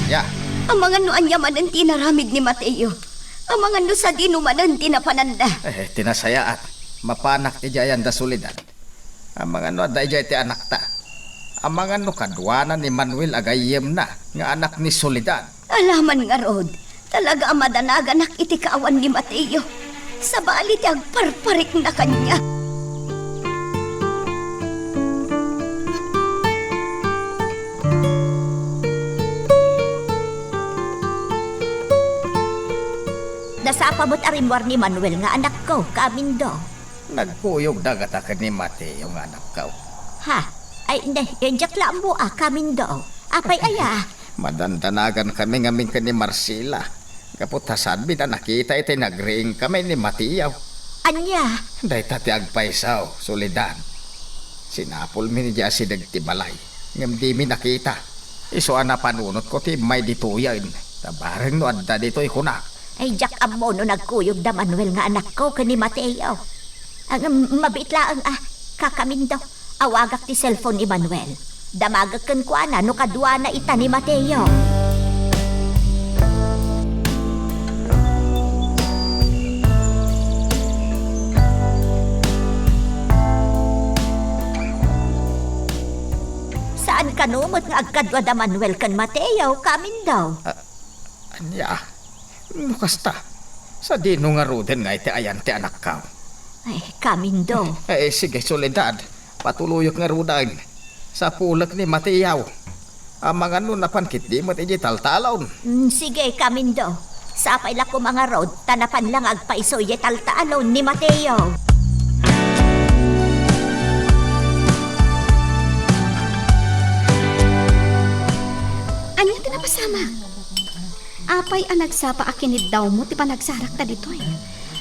Ya. Amangan no anyaman ang tinaramid ni Mateo. Amangan no sa dinumanan tinapanan na. Tinasayaat. Mapanak ti jayan da sulidan. Amangan no ada ijay ti anak ta. Amangan no kadwanan ni Manuel agayem na nga anak ni Soledad. Alaman nga rod, talaga ang madanaganak iti kaawan ni Mateo. Sa balit agparparik na kanya. Nasa apabot arimwar ni Manuel nga anak ko, kaabindo. Nagpuyog dagatakan ni Mateo nga anak ka. Ha? Ay, hindi. Yanjak lang mo kamindo. Apay aya. Madandanagan kami ngamin ka ni Marcela. Kaputasan mi na nakita iti nagring kami ni Mateo. Anya? Day tati agpaisaw, Soledad. Sinapol mi ni Jasi nagtibalay. Ngam di mi nakita. Iso na panunot ko ti may dituyan. Tabareng no adda dito'y kuna. Ay, Jack amo no nagkuyog da Manuel nga anak ko kani Mateo. Ang mabitlaang kakamindo. Awagak ti cellphone ni Manuel. Damagak kan ko ana no kadwa na ita ni Mateo. Saan kanumot nga agkadwa da Manuel kan Mateo kamindo? Anya, mukasta. Sa dino nga ruden nga iti ayan ti anak ka. Ay, kamindo. Sige, Soledad. Patuluyok nga rudan. Sa pulak ni Mateo. Ang mga nun napankit di mo iti taltalon. Sige, kamindo. Sapay la ko mga road, tanapan lang agpaisoy taltalon ni Mateo. Anya tinapasama? Apay ang nagsapa akinid daw mo, ti panagsarak ta dito eh.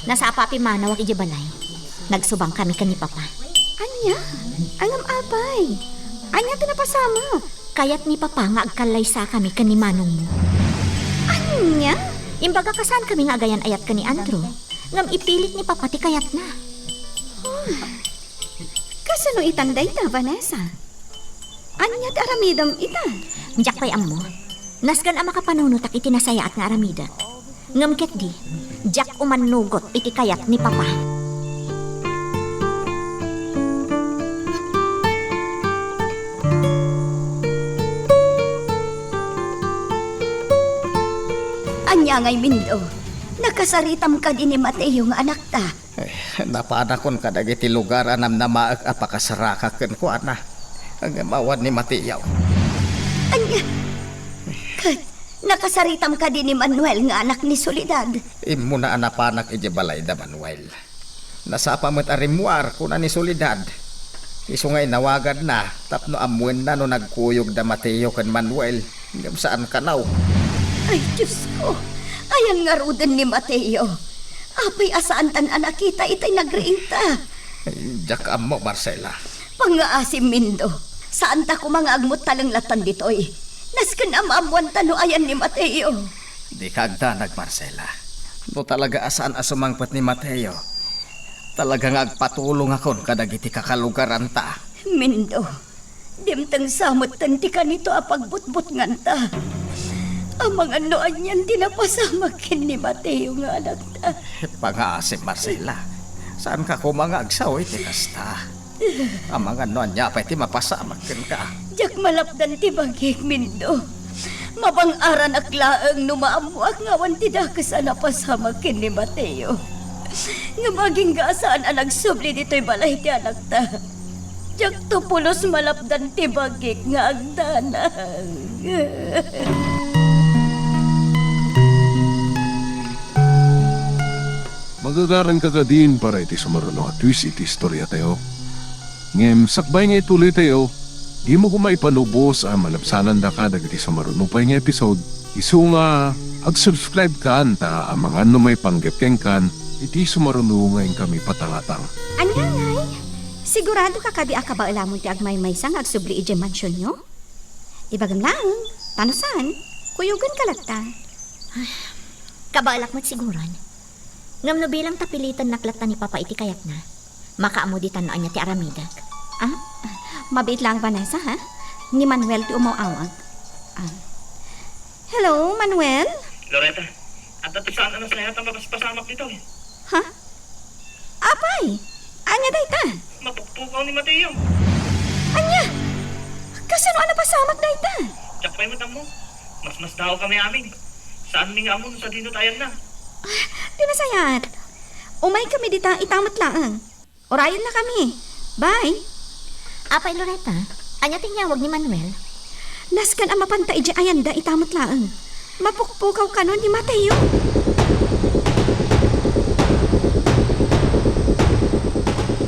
Nasa papi manawag ijibalay. Nagsubang kami kan ni Papa. Anya? Angam apay? Anya tinapasama? Kaya't ni Papa nga agkalay sa kami kan ni Manong mo. Anya? Imbaga kasaan kami nga agayan ayat ka ni Andrew. Ngam ipilit ni Papa ti kayat na. Kasano itanday ta, Vanessa? Anya ti aramidam ita? Jack pay amo. Nasgan ang makapanunutak iti nasaya at nga aramida. Ngam ket di, Jack umanugot iti kayat ni Papa. Anya ngay Mindo, nakasaritam ka din ni Mateo nga anak ta. Napanakon ka dagiti lugar anam na maag apakasarakaken ko ana. Ang mawad ni Mateo. Anya, kat, nakasaritam ka din ni Manuel nga anak ni Soledad. Imo na anapanak iti balay da Manuel. Nasapa mo't arimuar kuna ni Soledad. Iso ngay nawagad na tapno amuen na no nagkuyog da Mateo ken Manuel. Ngam saan kanaw. Ay, Diyos ko, ayan nga rudan ni Mateo. Apay asaan tan anak kita itay nagriinta. Jak amo Marcela. Pangaasim Mindo, saan ta ko mga agmot talanglatan ditoy? Naskan amamuan tano ayan ni Mateo. Di kagdanag Marcela. No talaga asaan asumangpat ni Mateo. Talagang agpatulong akon kadagiti kakalugaran ta. Mindo, dimtang samot tanti ka nito apagbutbut nganta. Ang mga noan yan tinapasamakin ni Mateo nga anak ta. Pangasim Marcela. Saan ka ko mga agsaw iti kasta? Ang mga noan niya pa iti mapasamakin ka. Jak malapdan ti bagik Mindo. Mabang-aran aklaang numaamuak nga wan ti dakas napasamakin ni Mateo. Nga maging gasaan ang nagsubli dito'y balay ti anak ta. Jak tupulos malapdan ti bagik nga agdanang. Magagaran ka din para iti sumaruno at twist iti istorya tayo. Ngem, sakbay nga ituloy tayo, di mo kumay panubos ang malapsanan da ka dagiti sumaruno pa nga episode. Isu nga, ag-subscribe ka ta ang mga may panggapkeng kan, iti sumaruno ngayon kami patangatang. Anya ngay? Sigurado ka kadi akabaala mo ti agmay-may sang agsubli ije mansyon nyo? Ibagam lang, tanusan, kuyugan kalata. Kabalak mo't siguran. Ngam no bilang tapilitan naklatan ni Papa iti kayat na. Makaamuditan no anya ti aramidag. Mabait lang, Vanessa, ha? Ni Manuel ti umawawag. Hello, Manuel? Loretta, at dati saan na sa lahat ang mapaspasamak dito eh. Ha? Apay? Anya dayta? Mapukpukaw ni Mateo. Anya? Kasano ana pasamak dayta? Tsakpay matang mo. Mas daw kami amin. Saan mi nga mo sa dino tayan na? Dinasayat. Umay kami dita itamat laang. Orayon na kami. Bye. Apay Loretta, anya tingyawag ni Manuel? Naskan ang mapanta ije ayanda itamat laang. Mapukpukaw ka nun ni Mateo.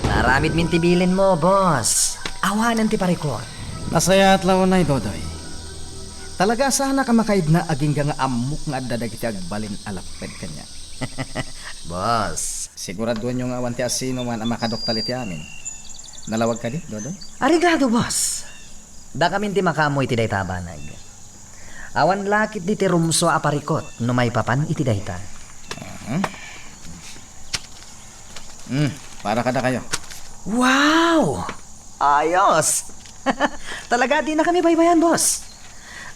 Naramid min tibilin mo, boss. Awanan ti parikot. Nasayat lang na Dodoy. Talaga sana ka makaid na aging nga amok nga dadagiti agbalin alaped kanya. Boss. Siguraduhan nyo nga wanti asino man ang makadoktalit amin. Nalawag ka di, Dodoy? Arigado, boss. Da kami ti makamoy ti day tabanag. Awan lakit di ti rumso aparikot no may papan iti dayta. Para kada kayo. Wow! Ayos! Talaga di na kami baybayan, boss.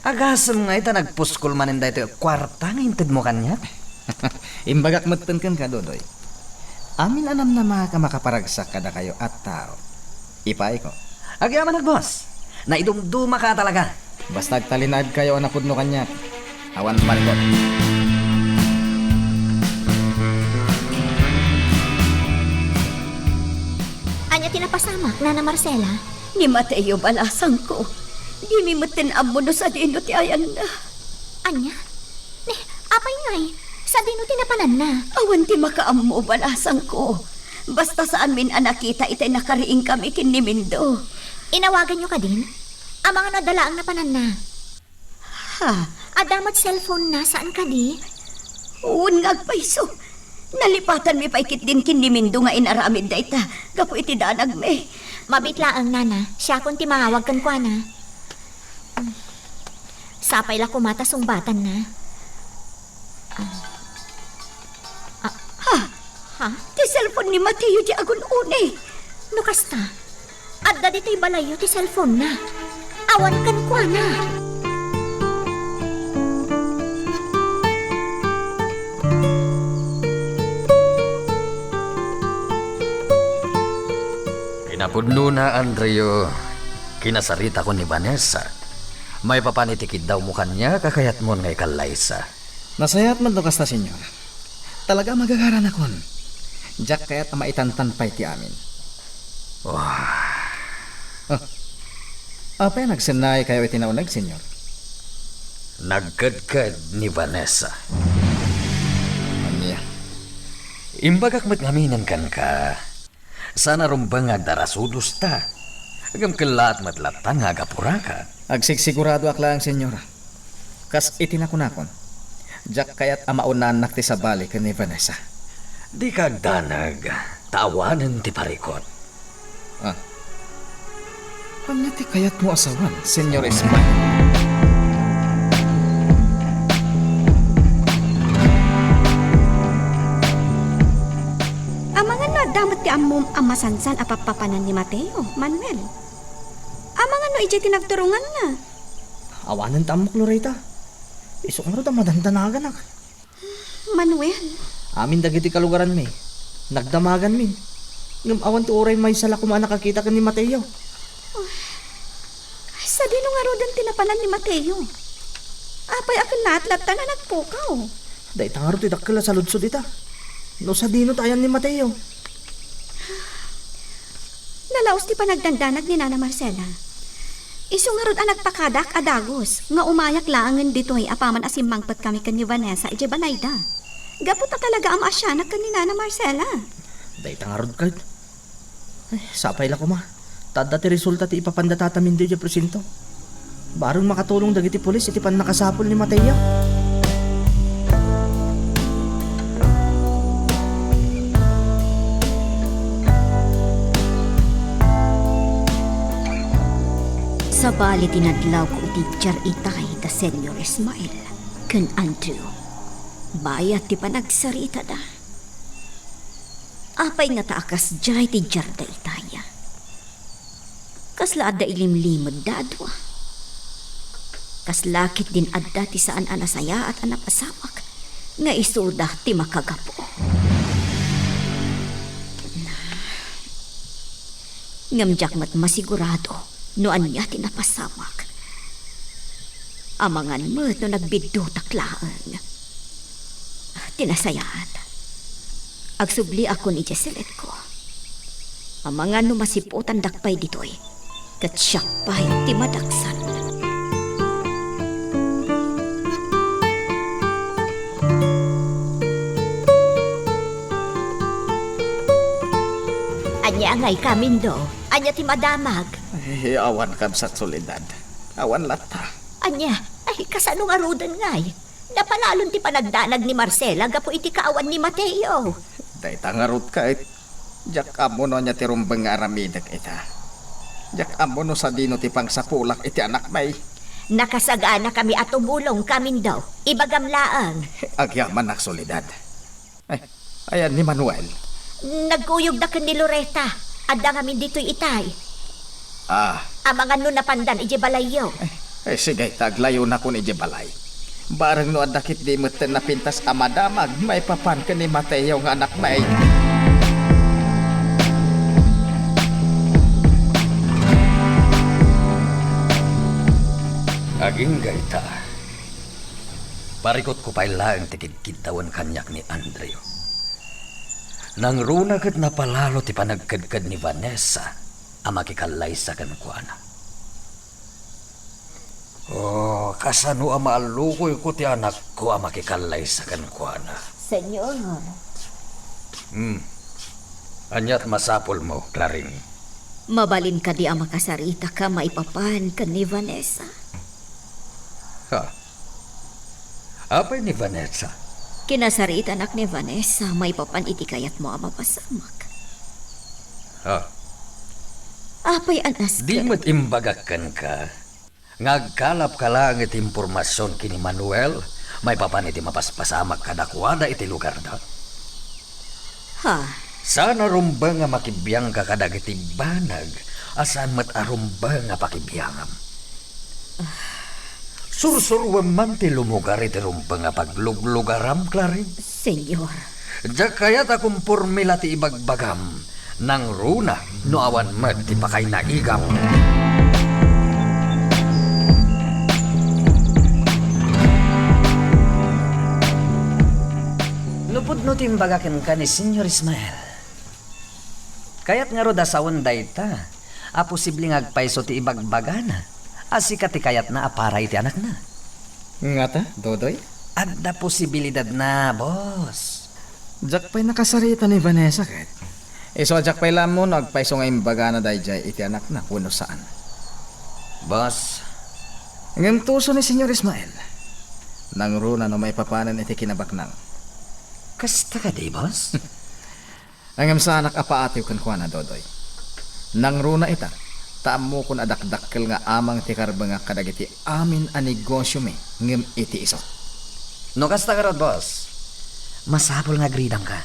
Agasam nga ita nagpuskol manin dito kwarta nga inted mo kanya. Imbagak matan kan ka, Dodoy. Amin anam na mga makaparagsak kada kayo at tao. Ipay ko. Agyaman boss. Naidumduma ka talaga. Basta talinad kayo na pudno kanya. Awan marikot. Anya tinapasamak, Nana Marcela? Ni Mateo balasang ko. Di mi matin amo no sa dino ti ayan na. Anya? Apay ngay, sa dino tinapanan na. Awan ti makaamo balasang ko. Basta saan min anakita itay nakariing kami kinimindo. Inawagan nyo ka din? Ang mga nadala ang napanan na. Ha? Adamat cellphone na, saan ka di? Uun ngagpaiso. Nalipatan mi paikit din kinimindo nga inaramid da ita. Gapo iti danag me. Mabitla ang Nana, siya kung timawag kan kwa na. Sapay la kumata sungbatan na. Ha? Ti cellphone ni Mateo di agun une. No kasta? Adda dito'y balayo ti cellphone na. Awan kan kwa na. Pinapudno na, Andreo. Kinasarita ko ni Vanessa. May papanitikid daw mo kanya, kakayat mo ngay kalaysa. Nasayat man do kasta, senyor. Talaga magagaran akon. Jack kaya't maitantan pa iti amin. Apa yung nagsanay kayo itinaunag, senyor? Nagkadkad ni Vanessa. Anya. Imbagak mat ngaminan kan ka. Sana rumbang agdarasudos ta. Agam kelat matlatang agapura ka. Agsigsigurado ak lang, senyor. Kas itinakunakon. Jack kaya't amaunan nakti sa balik ni Vanessa. Di kagdanag, tawanan ti parikot. Ano ti kaya't mo asawan, senyor Ismael? Amangan no damat ti amom amasansan apapapanan ni Mateo, Manuel. Amangan no iti tinagturungan na. Awanan tamok, Loretta. Isok nga rin madandanagan ak. Manuel, Amin dagiti kalugaran mi. Nagdamagan min. Ngam awan to oray may sala kuma nakakita ka ni Mateo. sa dino nga rodan tinapanan ni Mateo. Apay akin lahat-latan na nagpukaw. Dahil tangaro ti dakkel sa ludsod ita. No sa dino tayan ni Mateo. Nalaos ti panagdandanag ni Nana Marcela. Isu nga rod ang nagpakadak adagos, nga umayak laangan dito'y apaman asimmangpat kami kan ni Vanessa ije banayda. Gaputa talaga ang asyanak kan ni Nana Marcela. Dahil tangarod ka. Sapay la ko ma. Tada ti resulta ti ipapandatamin di presinto. Barong makatulong dagiti pulis iti pan nakasapol ni Mateo. Sa bali tinadlaw ko iti jar itay da Senyor Ismael ken Andrew. Bayat ti panagsarita da. Apay nga taakas jay ti jar da itaya. Kasla adda ilimlimod da adwa. Kaslakit din adda ti saan anasaya at anapasamak nga isuda ti makagapo. Ngamjak mat masigurado no anya tinapasamak. Amangan mo no nagbiddo taklaan. Tinasayaan. Agsubli ako ni Jeselet ko. Amangan no masiputan dakpay ditoy. Kat siya pa'y timadaksan. Anya ngay kamin do. Anya ti madamag. Ay, awan kam sa solidad. Awan lata. Anya, ay kasano nga rodan ngay. Napalalon ti panagdanag ni Marcela gapo iti kaawan ni Mateo. Dahil tangarot ka it. Jak amono niya ti rumbang nga aramidak ita. Jak amono sa dino ti pangsapulak iti anak may. Nakasagaan na kami at tumulong kami daw. Ibagamlaang. Agyaman nagsolidad. Ay, ayan ni Manuel. Nagkuyog na kan ni Loretta. Adda ngamin dito'y itay. Ah, Ang mga nunapandan ijibalayo. sige, taglayo na ko ni Jebalay. Barang no adakit di meten na pintas amadamag, may papan ka ni Mateo nga anak may. Aging gaita. Parikot ko pa ilang tikid-kitawan kanyak ni Andrew. Nang runa kat napalalo ti panagkadkad ni Vanessa, ang makikalay sa kanukuana. Oh, kasano ang maalukoy ko ti anak ko ang makikalay sa kanukuana. Senyor. Anyat masapol mo, Claring. Mabalin ka di ang makasarita ka maipapan ka ni Vanessa. Ha? Apay ni Vanessa? Kinasarita anak ni Vanessa, maipapan iti kayat mo ang mapasamak. Ha? Apay anas ka. Di mo't imbagakan ka. Ngagkalap ka lang iti impormasyon kini Manuel, may papan iti mapaspasamak kadakwada iti lugar da. Ha? Sana rumba nga makibiyang ka kadag iti banag, asan mat arumba nga pakibiyangam. Sursurwam man ti lumugar iti rumba nga pagluglugaram, Clarin. Senyor. Diyak kaya't akong formila ti ibagbagam, nang runa no awan mat ti pakay na igam. Nupod no timbagakin ka ni Senyor Ismael. Kaya't nga ro dasawan dayta, a posible nga agpaiso ti ibagbagana, asika ti kayat na aparay ti anak na. Nga ta, Dodoy? Adda posibilidad na, boss. Jak pa'y nakasarita ni Vanessa kat. So jak pa'y lam mo nagpaiso nga imbaga na dayjay iti anak na kuno saan. Boss, Ngem tuso ni Senyor Ismael. Nang runa no may papanan iti kinabaknang. kasta ka di, boss? Angam sa anak apaatiw kan kuana, Dodoy. Nang runa ita, taam mo kun adakdakkel nga amang ti karba nga kadagiti amin a negosyo mi ngem iti iso. No kasta ka rod, boss. Masapol nga gridang ka.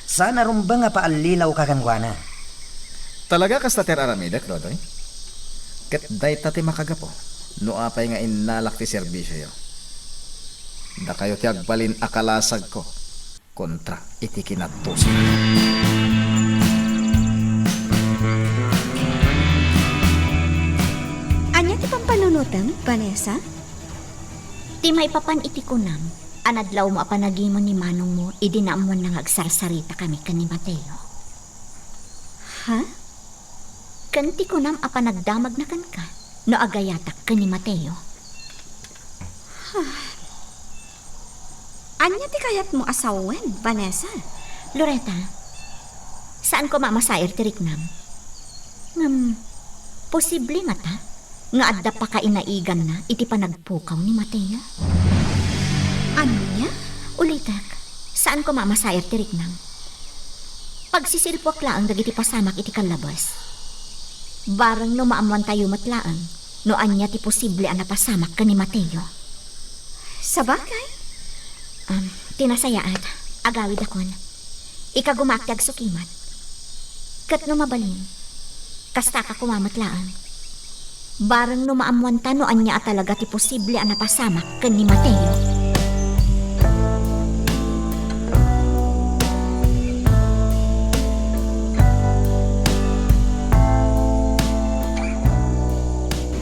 Sana rumba nga paalilaw ka kankwana. Talaga kasta ter aramidak, Dodoy? Ket dayta ti makagapo, no apay nga inalak ti serbisyo yo. Da kayo ti agbalin akalasag ko kontra iti kinatuso. Anya ti pampanunutan, Vanessa? Ti may papan iti kunam, anadlaw mo apanagimon ni manong mo, idinaamon nang agsarsarita kami kan ni Mateo. Ha? Kanti kunam apanagdamag na kan ka, no agayatak kan ni Mateo. Anya ti kayat mo asawen, Vanessa? Loretta, saan ko mamasair ti riknam? Posible mata, nga adda pa kainaigan na iti panagpukaw ni Mateo. Anya? Ulitak, saan ko mamasair ti riknam? Pagsisilpok laang dagiti pasamak iti kalabas. Barang no maamuan tayo matlaan, no anya ti posible ang napasamak ka ni Mateo. Sa bagay? Tinasayaat, agawid akon. Ikagumaktag sukimat. Kat no mabalin, kasta ka kumamatlaan. Barang no maamuan ta no anya talaga ti posible ang napasamak ka ni Mateo.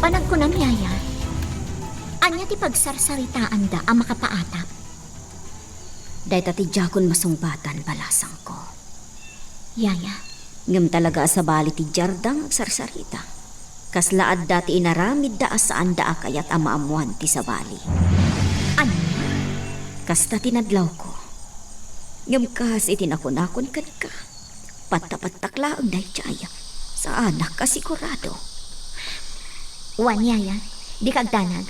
Panag ko ng yaya, anya ti pagsarsaritaan da ang makapaatap. Dahil ti jakon masungbatan balasang ko. Yaya, Ngam talaga sa bali ti jardang sarsarita. Kaslaad dati inaramid da asaan da akayat amaamuan ti sabali. anya? Kasta tinadlaw ko. Ngam kas itinakon-akon kad ka. Patapatakla ang dahi tiyaya. Sa anak kasigurado. Wan yaya, di kagdanag.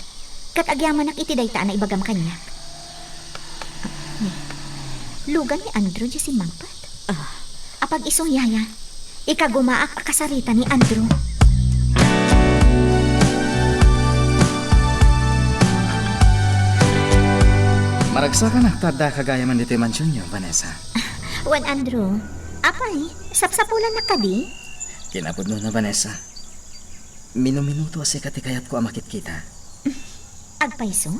Kat agyaman nak iti dayta na ibagam kanya. Lugan ni Andrew di si Mangpat. Apag isong yaya, ikagumaak akasarita ni Andrew. Aragsa ka nagtada kagaya man dito yung mansyon nyo, Vanessa. Wan Andrew, apay, sapsapulan na ka di? Kinapod no na, Vanessa. Minuminuto asi kati kayat ko ang makit-kita. Agpaiso?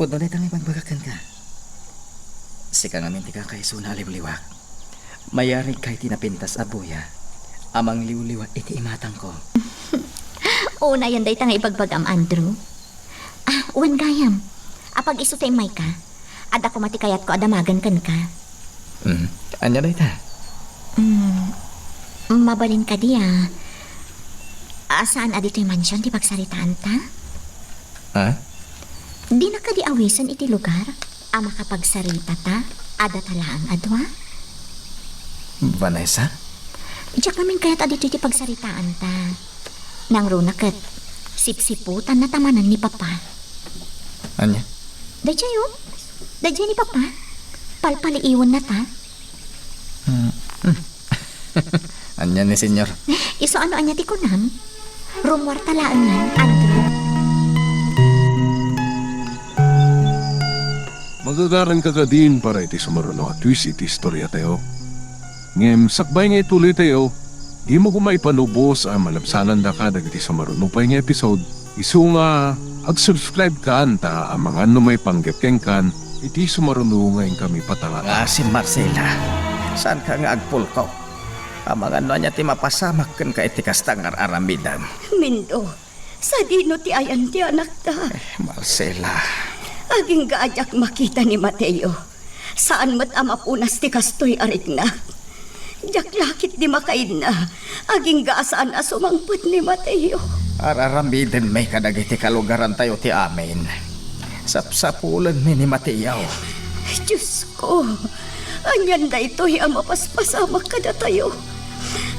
Pudno na itang ipagbagakan ka. Sika nga minti ka kay suna liwliwak. Mayari kay tinapintas abuya. Amang liwliwak iti imatang ko. Una yan day tanga ibagbagam, Andrew. Wan gayam. Apag iso tay may ka. Ad ako matikayat ko adamagan kan ka. Anya na ita? Mabalin ka di saan adito yung mansyon di pagsaritaan ta? Ha? Di na ka di awisan iti lugar. Makapagsarita ta. Ada talaang adwa. Vanessa? Diyak namin kaya't adito iti pagsaritaan ta. Nang runa kat sipsiputan na tamanan ni Papa. Anya? Dajay oh. Dajay ni Papa. Palpaliiwan na ta. Anya ni senyor? Iso ano anya ti kunam? Rumwar talaan yan, Andrew. Magagaran ka din para iti sumaruno at twist iti istorya tayo. Ngem, sakbay nga ituloy tayo, di mo kumaipanubos ang malabsanan da ka dagiti sumaruno pa nga episode. Isu nga, ag-subscribe ka anta ang mga numay panggapkeng kan, iti sumaruno ngayon kami patanga. Nga si Marcela. Saan ka nga agpulko? Ang mga ano niya ti mapasamak kan ka iti kastangar aramidan. Mindo, sa dino ti ayan ti anak ta. Marcela. Aging gaajak makita ni Mateo. Saan mat ama punas ti kastoy arik na. Jak lakit di makain na. Aging gaasaan asumangput ni Mateo. Araramiden may kadagiti kalugaran tayo ti amin. Sapsapulan mi ni Mateo. Diyos ko, anyan da ito'y mapaspasamak kada tayo.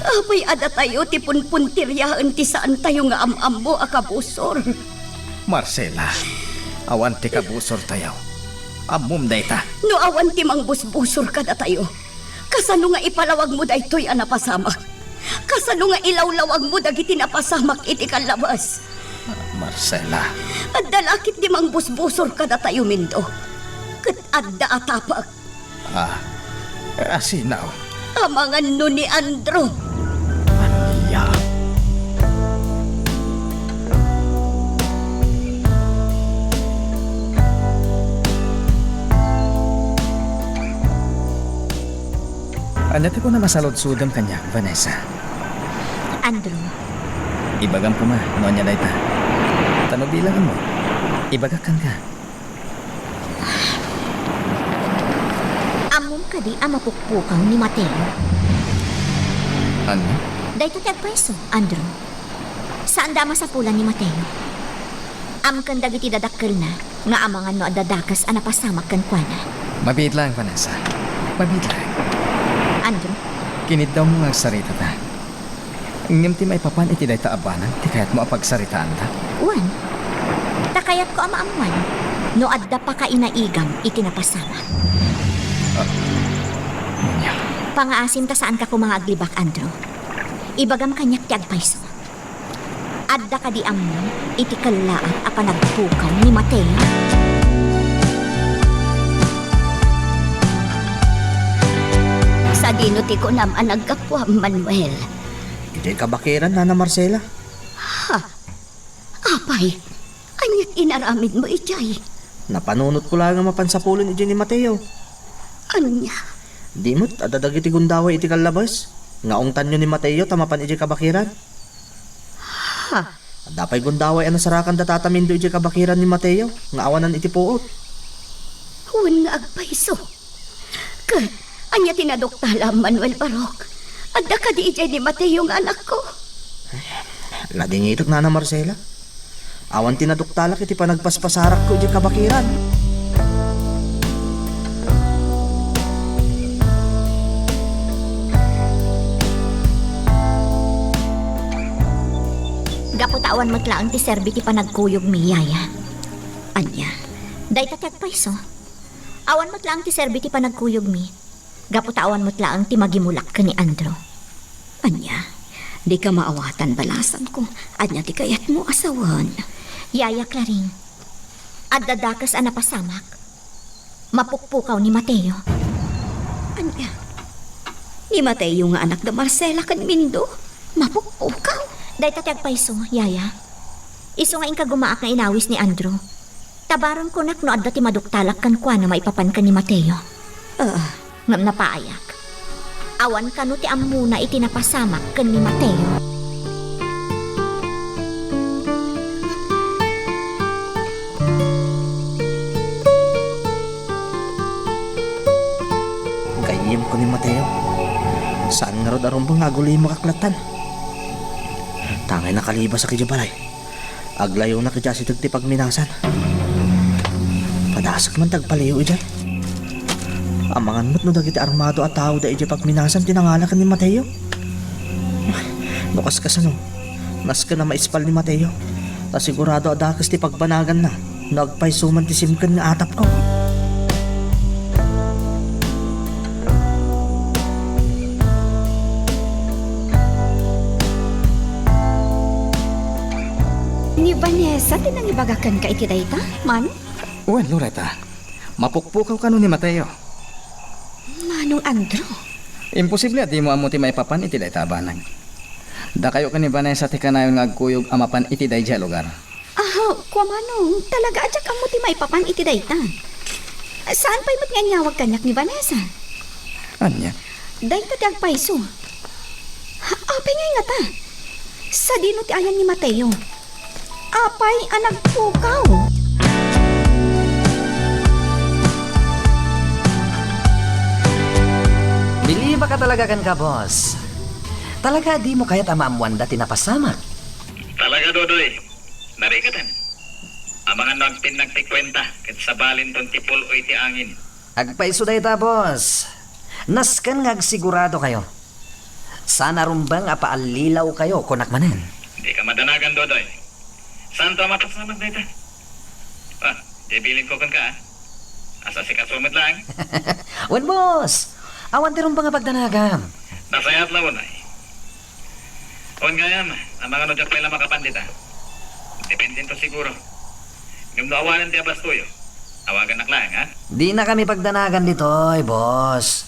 Apay ada tayo ti punpuntiryahan ti saan tayo nga amambo akabusor. Marcela, awan ti kabusor tayo. Amum dayta. No awan ti mangbusbusor kada tayo. Kasano nga ipalawag mo da ito'y anapasamak. Kasano nga ilawlawag mo dagiti napasamak iti kalabas. Marcela. At dalakit di mangbusbusor kada tayo mindo. Kat adda atapak. Asinaw. Amangan no ni Andrew. Anya. Anya ti ko na masalod-sudam kanya, Vanessa. Andrew, Ibagam ko ma, ano anya dayta. Tano bilang mo. Ibagakan ka. amom ka di mapukpukaw ni Mateo. Ano? Dahito ti agpwesto, Andrew. Saan dama sa pulan ni Mateo? Amkan dagiti dadakkel na nga amangan no adadakas anapasamak kan kuana. Mabid lang, Vanessa. Mabid lang. Andrew, Kinid daw mo nga sarita ta. Ngam ti may papan iti dayta abanan, ti kayat mo apagsaritaan ta. Wan, takayat ko amaamuan. No adda pa ka inaigam iti napasamak. Anya. Pangaasim ta saan ka kumangaglibak, Andrew. Ibagam kanyak ti agpayso. Adda ka di amon iti kalaat a panagpukaw ni Mateo. Sa dino ti kunam ang nagkapwa, Manuel. Iti kabakiran, Nana Marcela. Apay, anyat inaramid mo ijay. Napanunot ko lang ang mapansapulon iti ni Mateo. Anya, Di mo't adadag iti gundaway iti kalabas. Ngaong tanyo ni Mateo tamapan iti kabakiran. Dapay gundaway ang nasarakan datatamindo iti kabakiran ni Mateo. Nga awanan iti puot. huwag nga agpaiso. Anya tinadoktala, Manuel Barok. Adda ka di ijay ni Mateo nga anak ko. Ladingitok, Nana Marcela. Awan tinaduktalak iti panagpaspasarak ko iti kabakiran. Gaputawan matlaang ti serbi ti panagkuyog mi yaya. Anya, dayta ti agpayso. Awan matlaang ti serbi ti panagkuyog mi. Gaputawan matlaang ti magimulak ka ni Andrew. Anya, di ka maawatan balasan ko. Anya ti kayat mo asawan. Yaya Claring, at dadakas a napasamak. mapukpukaw ni Mateo. Anya? Ni Mateo nga anak na Marcela kan Mindo. Mapukpukaw. Day tatag paiso, yaya. Iso nga inka gumaak nga inawis ni Andrew. Tabaron ko nak no adda ti maduktalak kan kwa na maipapan ka ni Mateo. Ngam napaayak. Awan kanu ti amuna iti napasamak kan ni Mateo. Gayim ko ni Mateo. Saan nga rod aron bang aguloy makaklatan? Tangay na kalibas sa kijabalay. Aglayo na kaya si ti pagminasan. Padasak man tagpalayo ijay. Amangan mo't no dagiti armado at tao da ijay pagminasan tinangalakan ni Mateo. Nukas ka sa no. Nas ka na maispal ni Mateo. Ta sigurado adakas ti pagbanagan na. Nagpaisuman ti simkan nga atap ko. Ni Vanessa, tinangibagakan ka iti dayta, man? Well, Loretta, mapukpukaw ka nun ni Mateo. Manong Andrew. Imposible at di mo amuti maipapan iti day tabanag. Da kayo ka ni Vanessa ti kanayon nga agkuyog amapan iti day dya lugar. Kwa manong, talaga adyak ang muti maipapan iti dayta. Saan pa'y mat nga nyawag kanyak ni Vanessa? Anya? Dayta ti agpaiso. Apay nga ta. Sa dino ti ayan ni Mateo. Apay ang nagpukaw. Biliba ka talaga kan ka, boss. Talaga di mo kaya't amaamuan dati napasamak. Talaga, Dodoy. Narikatan. Ang mga nagtikwenta kat sa balin ton tipol o iti angin. Agpaiso dayta, boss. Naskan nga sigurado kayo. Sana rumbang apaalilaw kayo kunak manen. Di ka madanagan, Dodoy. Saan to mapasamak na ito? Ibilin ko kan ka, asa si kasumad lang. Wan, boss. Awan ti rumbang pagdanagam. Nasayat lawon ay. Wan gayam, ang mga nodyak pala makapandita. Depende to siguro. Ngam awanan ti abas tuyo. Awagan naklang, ha? Di na kami pagdanagan ditoy, boss.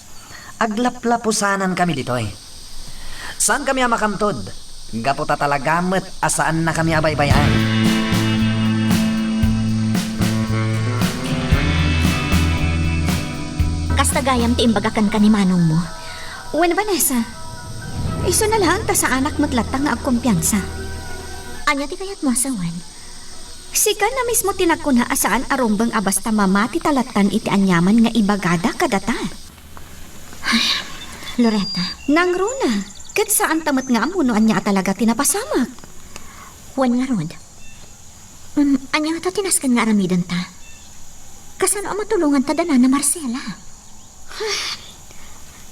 Aglaplapusanan kami ditoy. Saan kami makamtod? Gaputa talagamet asaan na kami abaybayan. Kastagayam ti imbagakan ka ni manong mo. Wen Vanessa, iso na lang ta sa anak matlatang nga agkumpiyansa. Anya ti kayat mo asawan? Sika na mismo tinagkuna asaan arumbang abasta mamati talatan iti anyaman nga ibagada kadata. Loretta, Nang runa, kat saan tamat nga amunoan niya talaga tinapasamak. wan nga rod. Anya nga ta tinaskan nga aramidan ta. Kasano ang matulungan ta dana na Marcela?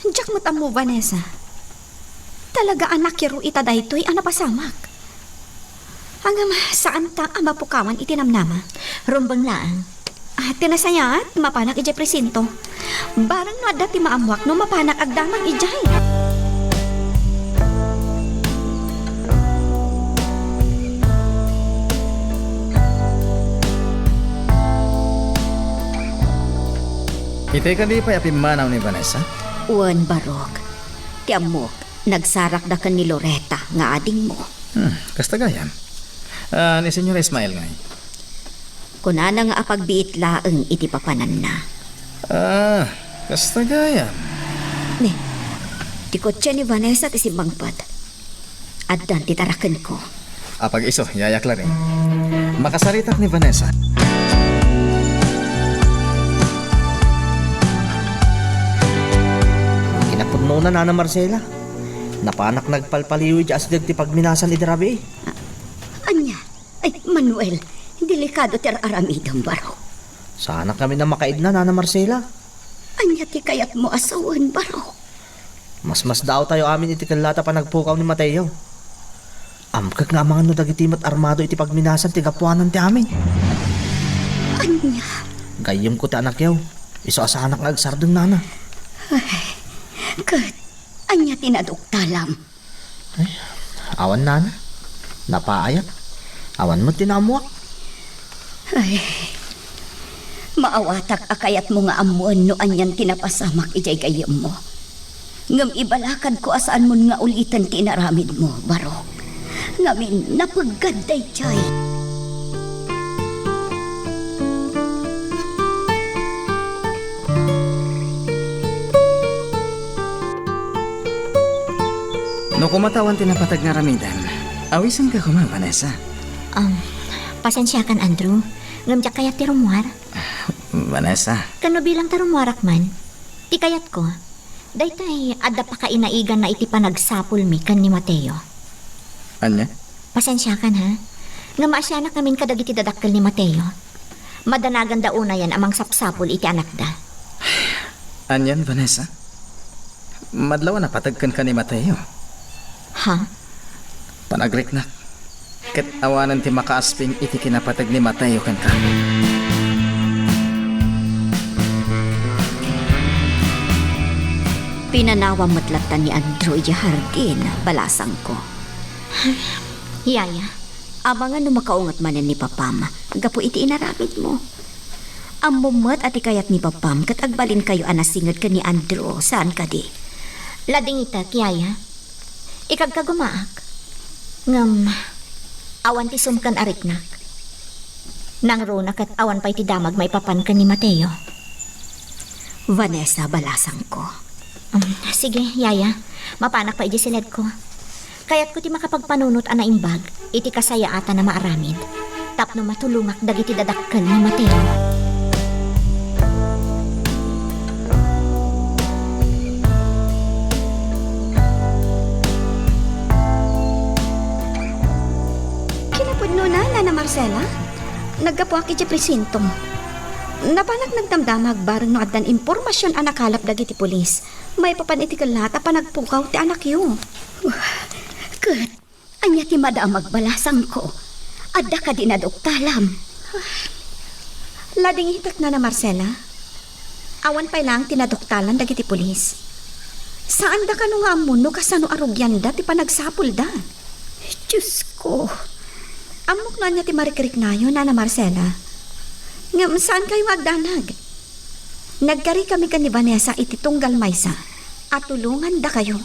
Diyak mo Vanessa. Talaga anak kiro ita daytoy ang napasamak. Hanggang saan ta ang mapukawan itinamnama? Rumbang laang. Tinasayat, mapanak ijay presinto. Barang no adda ti maamwak no mapanak agdamang ijay. Itay ka di pa yapimanaw ni Vanessa? Wan barok. Ti amok, nagsarak da kan ni Loretta nga ading mo. Kastagayan. Ni Senyor Ismael ngay. Kunana nga apagbiit laeng iti papanan na. Kastagayan. Ne, ti kotse ni Vanessa ti simbangpad. Addan ti taraken ko. Apag iso, yayak la rin. Makasaritak ni Vanessa. Kinapudno na Nana Marcela. Napanak nagpalpaliw di asdag ti pagminasan idarabi. Anya, ay Manuel, delikado ti aramidang baro. Sana kami na makaid na Nana Marcela. Anya ti kayat mo asawan baro. Mas daw tayo amin iti kalata pa nagpukaw ni Mateo. Amkag nga mga no dagitimat armado iti pagminasan ti gapuanan ti amin. Anya, Gayem ko ti anak yaw. Iso asanak nga agsardeng nana. kat, anya tinaduktalam. Awan nana. Napaayat. Awan mo tinamuak. Ay, Maawatak akayat mo nga amuan no anyan tinapasamak ijay gayam mo. Ngam ibalakad ko asaan mo nga ulitan tinaramid mo, Barok. Ngamin napaggaday chay. No kumatawan tinapatag nga ramidan, awisan ka kuma, Vanessa. Pasensya kan, Andrew. Ngam jak kayat ti rumwar. Vanessa, Kano bilang tarumwarak man, ti kayat ko. Daytay, adda pa kainaigan na iti panagsapul mi kan ni Mateo. anya? Pasensya kan ha? Nga maasyanak namin kadagiti dadakkel ni Mateo. Madanagan da una yan amang sapsapul iti anak da. Anyan, Vanessa? Madlaw na patagkan ka ni Mateo. Ha? Panagriknak. Ket awanan ti makaasping iti kinapatag ni Mateo kan ka. Pinanawa matlatan ni Andrew Jahardin, balasang ko. Yaya, Abangan no makaungat manen ni Papam, gapo iti inaramid mo. Ang mumat at ikayat ni Papam, kat agbalin kayo anasingad ka ni Andrew, saan ka di? lading itak, Yaya. Ikagkagumaak. Ngam, awan ti sumkan ariknak. Nang runak at awan pa iti damag may papan ka ni Mateo. Vanessa, balasang ko. Sige, Yaya. Mapanak pa iji silid ko. Kaya't ko ti makapagpanunot ana imbag, iti kasayaatan na maaramid. Tapno matulungak dagiti dadakkel ni Mateo. Kinapudno na, Nana Marcela. Naggapuak iti presinto. Napanak nagdamdamag barang no addan impormasyon anak halap dagiti pulis. May papan iti kalat pa nagpukaw ti anak yu. Kat, anya ti madamag balasang ko. Adda ka di naduktalam. Lading hitak na Marcela. Awan pa lang tinaduktalan dagiti pulis. Saan da ka no nga amuno kasano arugyan da ti panagsapul da? Diyos ko. Amok na niya ti marikrik na yun, Nana Marcela. Ngam, saan kayo magdanag? Nagkari kami kan ni Vanessa iti tunggal maysa. At tulungan da kayo.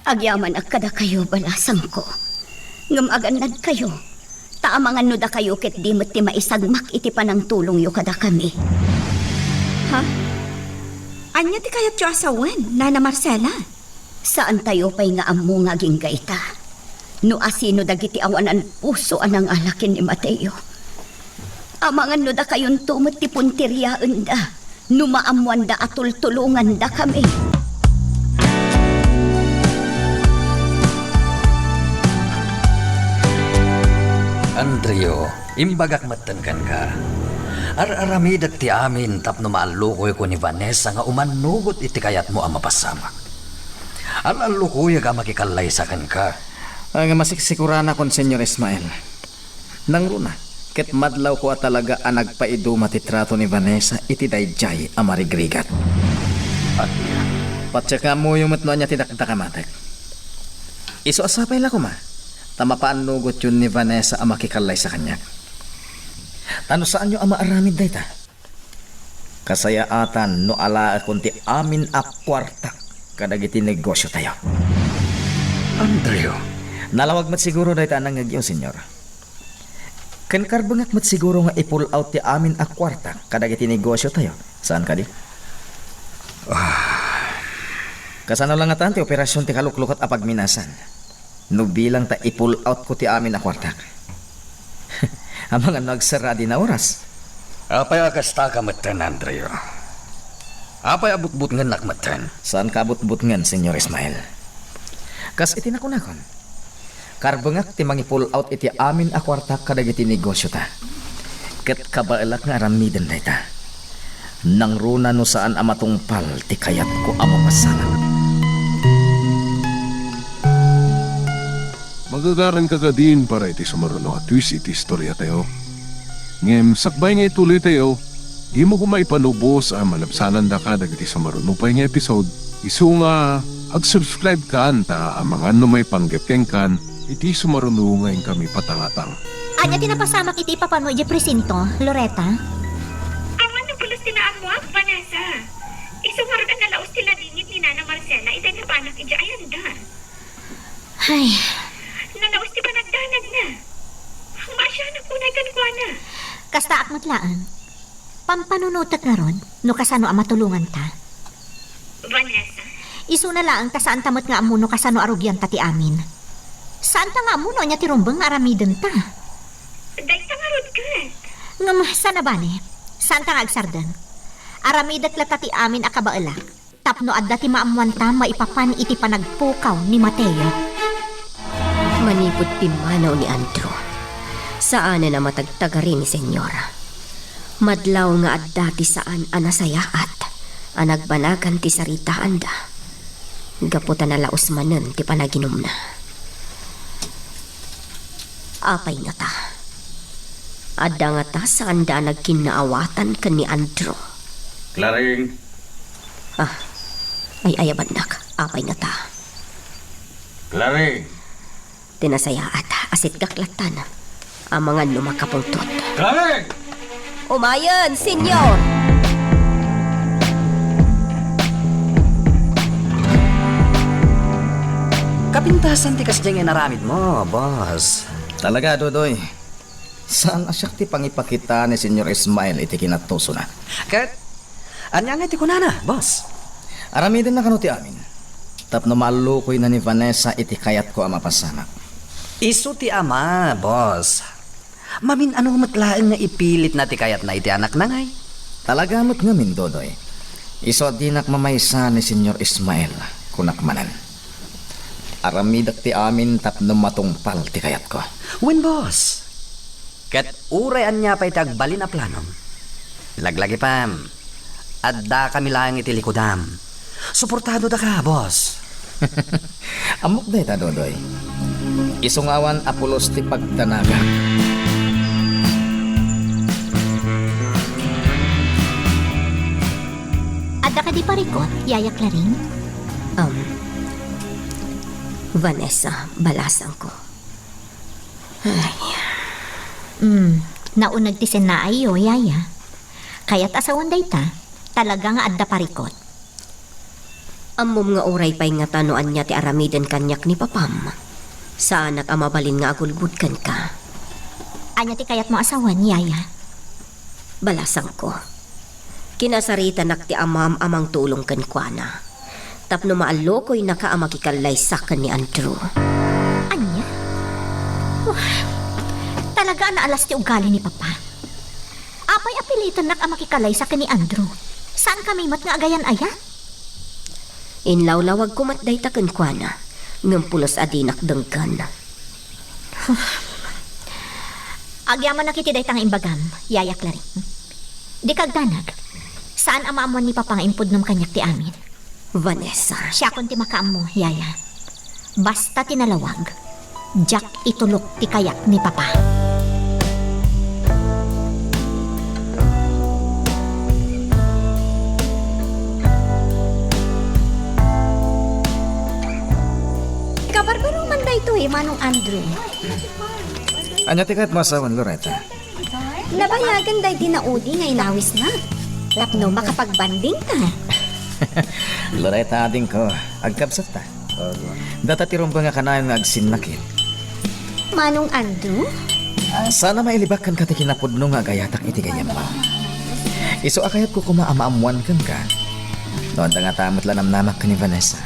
Agyaman agkada kayo, balasang ko. Ngam aganad kayo. Taamangan no da kayo ket di met ti maisagmak iti panang tulong yo kada kami. Ha? Anya ti kayat yo asawen, Nana Marcela? Saan tayo pa'y nga ammo nga ginggayta? No asino dagiti awanan puso anang alakin ni Mateo. Amangan no da kayon tumot ti puntiryaan da. No maamuan da atul tulungan da kami. Andrio, imbagak matankan ka. Ar-aramid at ti amin tapno maalukoy ko ni Vanessa nga umanugot iti kayat mo ang mapasamak. Ar-alukoy ka makikalay sa kan ka. Ang masiksigurana kon Senyor Ismael. Nang runa, ket madlaw ko talaga ang nagpaiduma ti trato ni Vanessa iti dayjay a marigrigat. At Patsaka mo yung matno niya tinakdakamatag. Iso asapay la ko ma. Tama pa ang nugot yun ni Vanessa ang makikalay sa kanya. Ano saan nyo ang maaramid dayta? Kasayaatan no ala kunti amin a kwarta kadagiti negosyo tayo. Andrio, Nalawag mat siguro dayta nang nagyo, senyor. Kan karbangak mat siguro nga i-pull out ti amin a kwarta kadagiti negosyo tayo. Saan ka di? Kasano lang atan ti operasyon ti kaluklukot a pagminasan. No bilang ta i-pull out ko ti amin a kwarta. Ang mga nagsara di na oras. apay akasta ka matan, Andrio. Apay abutbut nga nakmatan. Saan ka abot-but ngan, Senyor Ismael? Kas iti nakunakon. Karbangak ti mangi-pull out iti amin a kwarta kadagiti negosyo ta. Ket kabaelak nga aramidan dayta. Nang runa no saan amatungpal ti kayat ko amapasanak. Magagaran ka ka din para iti sumaruno at twist iti istorya tayo. Ngem, sakbay nga ituloy tayo, imo ko maipanubos ang malabsanan da ka dagiti sumaruno pa nga episode. Isu nga, ag-subscribe ka anta ang mga may panggepeng kan, iti sumaruno ngayon kami patangatang. Anya tinapasamak iti papan mo iti presinto, Loretta? Awan Nalaos tila dingit ni Nana Marcela, itay na panak ija ayanda. Ay, Nalaos ti ba nagdanag na? Ang masya na kunay kankwana. kasta akmatlaan. Pampanunutat nga ron, no kasano ang matulungan ta. Vanessa, Isu na lang ta saan tamot nga amuno kasano arugyan ta ti amin. Saan ta nga amuno niya ti rumbang nga aramiden ta. day tangarod ka. Ngam, sana ba ni? Saan ta nga agsardan? Aramidat lata ti amin akabaala. Tapno adda ti maamuan ta maipapan iti panagpukaw ni Mateo. Manipot pimanaw ni Andrew. Saan na matagtagari ni Senyora. Madlaw nga adda ti saan anasayaat. Anagbanagan ti sarita anda. Gaputan na laos manen ti panaginom na. Apay nga ta. Adda nga ta saan da nagkinaawatan ka ni Andrew. Claring. Ay ayabandak. Apay nga ta. Claring. Tinasayaat asit kaklatan. Ang mga lumakapungtot. Claring! Umayan, senyor! Kapintasan ti kasdyan nga naramid mo, boss. Talaga, Dodoy. Saan asyak ti pangipakita ni Senyor Ismael iti kinatuso na? Kat, anya nga ti kunana, boss. Aramidin na kano ti amin. Tapno malukoy na ni Vanessa iti kayat ko ang mapasamak. Isu ti ama, boss. Mamin anong matlaang nga ipilit na ti kayat na iti anak nangay. Talaga mo't ngamin, Dodoy. Iso dinak mamaysa ni Senyor Ismael kunakmanan. Aramidak ti amin tapno matungpal ti kayat ko. When, boss? Kat urayan niya pa itagbalin na planom. Laglagi pam. Adda kami lang iti likudam. Suportado da ka, boss. Amok day ta, Dodoy. Isungawan apulos ti pagdanaga. Adda ka di parikot, Yaya Claring? Vanessa, balasang ko. Naunag ti senaayo, Yaya. Kaya't asawan day ta, talaga nga adda parikot. Amom nga oray pa'y nga tanoan niya ti aramiden kanyak ni Papam. Saan amabalin nga agulgudkan ka. Anya ti kayat mo asawan, Yaya. Balasang ko. Kinasarita nak ti amam-amang tulong kan kuana. Tapno maalokoy nakaamakikalay sa ni Andrew. Anya? Talaga na alas ti ugali ni Papa. Apay apilitan nak ang makikalay sa ni Andrew. Saan kami mat nga agayan aya? Inlawlawag kumatday takan kuana. Ngampulos adinak dengkan. Agyaman na kiti day tang imbagam, Yaya Claring. Di kagdanag. Saan ang maamuan ni Papa nga impudnom kanyak ti amin? Vanessa. Siya kun ti makaam mo, Yaya. Basta tinalawag, Jack itulok ti kayak ni Papa. Kabarbaro man da ito Manong Andrew. Anya ti kayat masawan, Loretta? Nabayagan day dinaudi nga inawis na. Tapno makapagbanding ka. Loretta ading ko, agkabsat ta. Data ti rumba nga kanayon nga agsinakit. Manong Andrew? Sana mailibakan ka ti kinapudno nga gayatak iti gayam mo. Iso akayat ko kumaamaamuan kan ka. Noon nga tamot lanamnamak ka ni Vanessa.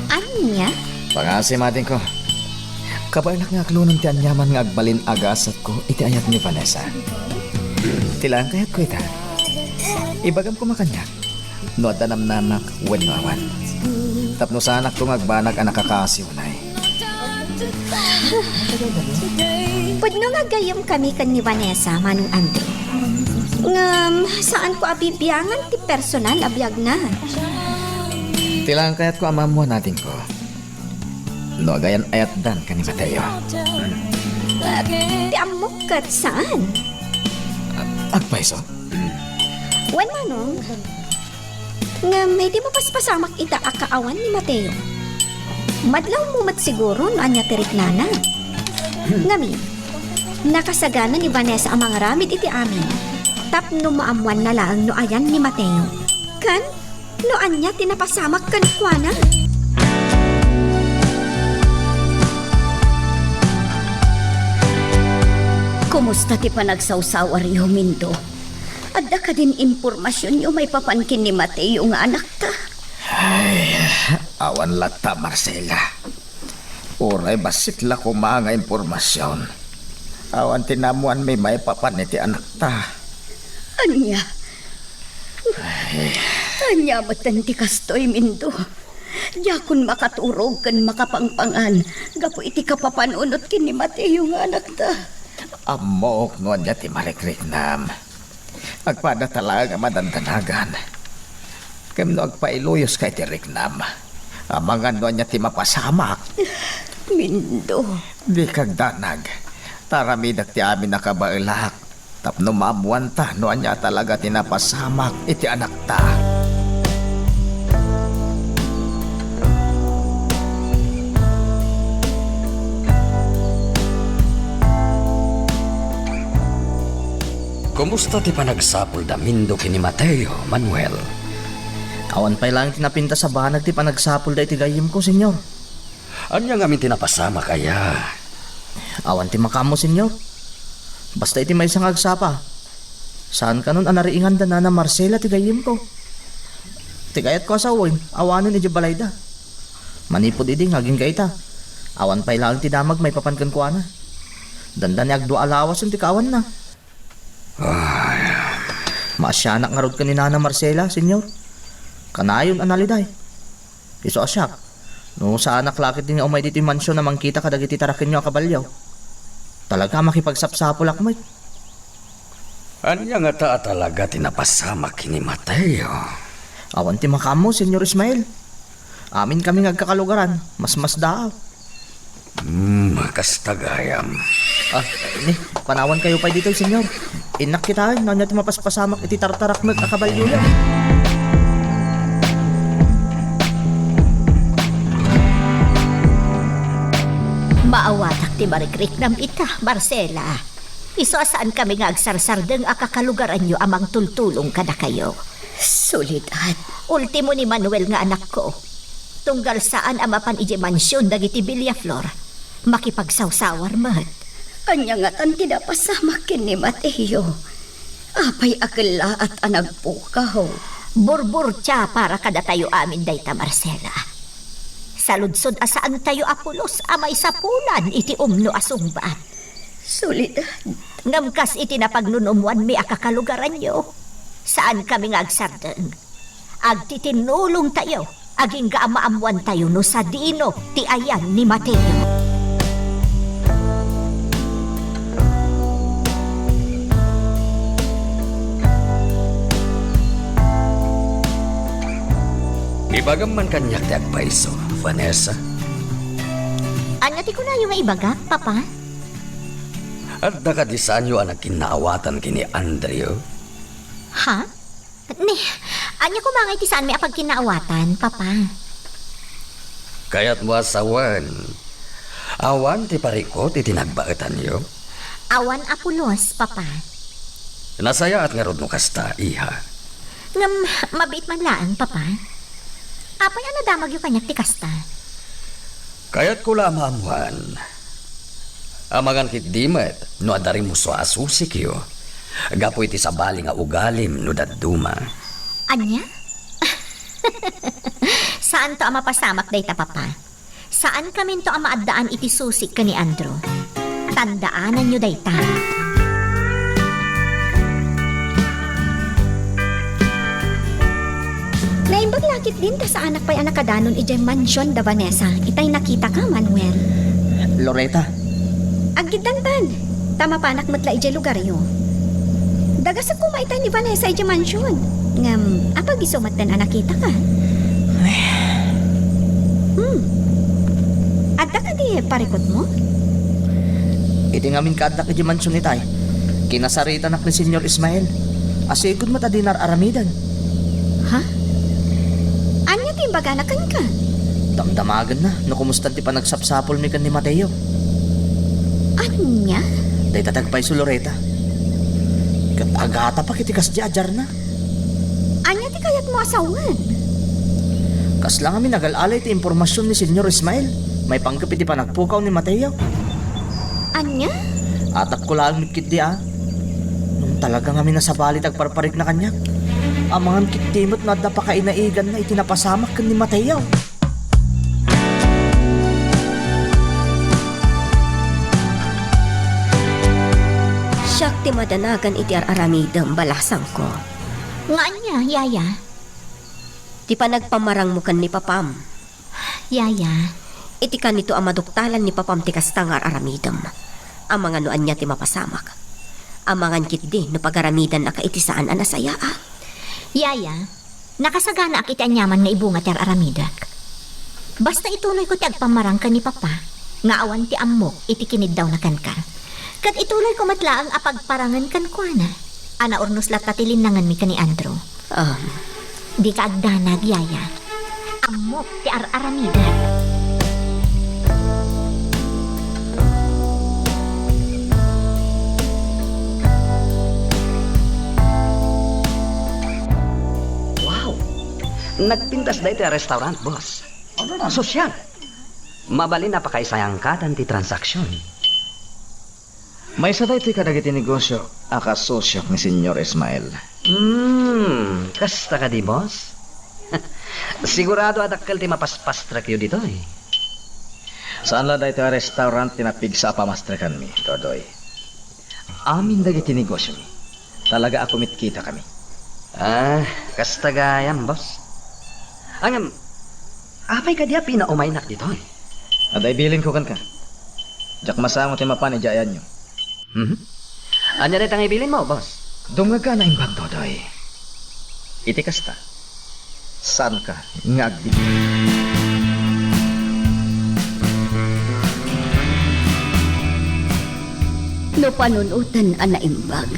Anya? Pangasim atin ko. Kabalak nga aklunan ti anyaman nga agbalin agasat ko iti ayat ni Vanessa. Tilaan kayat ko ita. Ibagam ko makanyak. No adda namnamak wenwawan. Tapno sanak ko ngagbanag ang nakakasiunay. Pudno nga gayam kami kan ni Vanessa, Manong Andrew. Saan ko abibiyangan ti personal abiyag na? Tilaan kayat ko amamuan natin ko. No agayan ayat dan ka ni Mateo. Ti amok kat saan? Agpaiso. Wen Manong? Nga may di mapaspasamak ita akaawan ni Mateo. Madlaw mo mat siguro no anya tirik nana. Ngami, nakasagana ni Vanessa ang mga ramid iti amin. Tapno maamuan na lang no ayan ni Mateo. Kan? No anya tinapasamak kan kuana. Kumusta ti panagsawsawar yu, Mindo? Adda ka din impormasyon yu may papankin ni Mateo nga anak ta. Awan lata, Marcela. Uray basit la ko mga impormasyon. Awan tinamuan may papan iti anak ta. Anya? Anya matanti kastoy, Mindo. Yakon makaturog kan makapangpangan. Gapo iti kapapanunot kin ni Mateo nga anak ta. Amok ngon niya ti Marikrignam. Agpada talaga madandanagan. Kem no agpailuyos kay ti Rignam. Amangan no niya ti mapasamak. Mindo. Di kagdanag. Taramidak ti amin nakabailak. Tapno mamuan ta no niya talaga tinapasamak iti anak ta. Kumusta ti panagsapol da Mindo kini Mateo, Manuel? Awan pa'y lang tinapinta sa banag ti panagsapol da iti gayim ko, senyor. Anya nga min tinapasama kaya? Awan ti makamo, senyor. Basta iti may isang agsapa. Saan ka nun anariingan da na Marcela ti gayim ko? Tigayat ko asawin, awanin iti balayda. Manipod idi ngaging gaita. Awan pa'y lang ti damag may papankan ko ana. Dandan ni agdo alawas yung ti kawan na. Maasyanak nga rod ka ni Nana Marcela, senyor. Kanayon analiday. Iso asyak. No sa anak lakit din nga umay dito yung mansyon na mangkita kadagiti tarakin nyo akabalyaw. Talaga makipagsapsapol akmay. Anya nga ta talaga tinapasama kini Mateo? Awan ti makamo, senyor Ismael. Amin kami ngagkakalugaran. Mas daaw. Makastagayam. Ini, panawan kayo pa dito, senyor. Inak kita, nanya ti mapaspasamak iti tartarak nagkakabalyo yan. Maawatak ti Marikrignam ita, Marcela. Iso saan kami nga agsarsardeng akakalugaran nyo amang tultulong kada kayo. Solidad. Ultimo ni Manuel nga anak ko. Tunggal saan amapan ije mansyon dagiti Villaflor. Makipagsawsawar mat. Anya nga tan tinapasamak kin ni Mateo. Apay akala at anagpukaw. Burbur siya para kada tayo amin dayta, Marcela. Saludsod asaan tayo apulos amay sapulan iti umno asungbat. Solidad. Ngamkas iti napagnunumuan mi akakalugaran nyo. Saan kami ngagsardeng? Agtitinulong tayo. Aging gaamaamuan tayo no sa dino ti ayan ni Mateo. Ibagam man kanyak ti agpaiso, Vanessa. Anya ti ko na yung ibaga, Papa? At nakadisan yung anak kinaawatan kini Andrew. Ha? Ni, anya ko mangay ti saan may apag kinaawatan, Papa? Kaya't mo asawan. Awan ti parikot iti nagbaetan yo. Awan apulos, Papa. Nasaya at nga rod no kasta, iha. Ngam, mabit man laan, Papa. Apay ano damag yung kanyak ti kasta? Kaya't ko lamamuan. Amagan kit dimet, no adari mo so asusik yo. Gapo iti sabali nga ugalim no daduma. Anya? Saan to ama pasamak dayta, Papa? Saan kami to ama addaan iti susik ka ni Andrew? Tandaanan nyo dayta. Naimbag lakit din ta sa anak pa'y anak kadanon ijay mansyon da Vanessa. Itay nakita ka, Manuel. Loretta, Agidangtan. Tama pa anak matla ijay lugar yo. Dagas ako maitay ni Vanessa ijay mansyon. Ngam, apag isumat din anak kita ka. Adda ka di parikot mo? iti ngamin kaaddak iti mansyon ni tay. Kinasarita nak ni Senyor Ismael. Asigod mata dinar aramidan. Ha? Anya ti baganakan ka? Damdamagan na, no kumusta ti panagsapsapol mi kan ni Mateo. Anya? Day tatagpay su Loretta. Kat agata pa kiti kas di ajar na. Anya ti kayat mo asawan? Kas lang kami nag-alalay ti impormasyon ni Senyor Ismael. May panggap iti panagpukaw ni Mateo. Anya? Atap ko lang mitkit di Nung talaga kami nasabalit agparparik na kanyak. Amangan kitimot na da pa kainaigan na itinapasamak kan ni Mateo. Siyak ti madanagan iti aramidem balasang ko. Nga niya, Yaya. Ti panagpamarang mo kan ni Papam. Yaya, Iti kanito ang maduktalan ni Papam ti kastangar aramidem. Ang mga noan niya ti mapasamak. Ang mga kit di no pagaramidan na kaitisaan ang nasaya Yaya, nakasagana ak iti anyaman nga ibunga ti aramidak. Basta ituloy ko ti agpamarang ka ni Papa, nga awan ti ammok iti kinid daw na kanka. Kat ituloy ko matlaang apagparangan kan kwa na. Ana ornos lat tatilinangan mi ka ni Andrew. Di ka agdanag, Yaya. Ammok ti aramidak. Nagpintas da ito restaurant, boss. Sosyal. Mabali na pa kay sayang ka tanti transaksyon. May isa tayo kadagiti negosyo, akas sosyo ni Senyor Ismael. Kasta ka di, boss? Sigurado adakkel ti mapaspas track yun dito eh. Saan la dahito restaurant tinapigsa pamastrakan mi, Dodoy? Amin dagiti negosyo mi. Talaga ako mitkita kami. Kasta gayam, boss. Angam, apay ka diya pinaumainak dito eh. Aday bilin ko kan ka. Jak masamo ti mapan ijayan nyo. Anya na itang ibilin mo, boss? Dungag ka na imbag, Dodoy. Iti kasta. Saan ka ngagdi? No panunutan ang naimbag.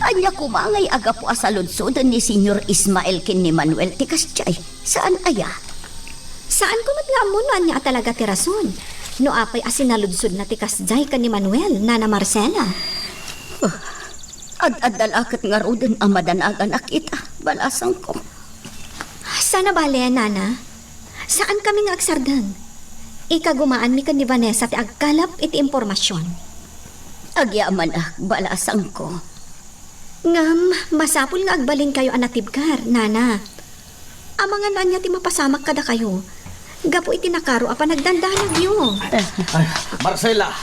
Anya kumangay aga po asaludsudan ni Senyor Ismael kin ni Manuel ti Kasjay. Saan aya? Saan ko matlamun no anya talaga ti rason? No apay asinaludsod na ti Kasjay ka ni Manuel, Nana Marcela. Ad-adalakat nga roden ang madanagan akita. Balasang ko. Sana bale, Nana? Saan kami nga agsardang? Ikagumaan mi kan ni Vanessa ti agkalap iti impormasyon. Agyaman balasang ko. Ngam, masapul nga agbalin kayo anatibkar, Nana. Amangan na niya ti mapasamak kada kayo. Gapo iti nakaro apa nagdandanag yun. Marcela!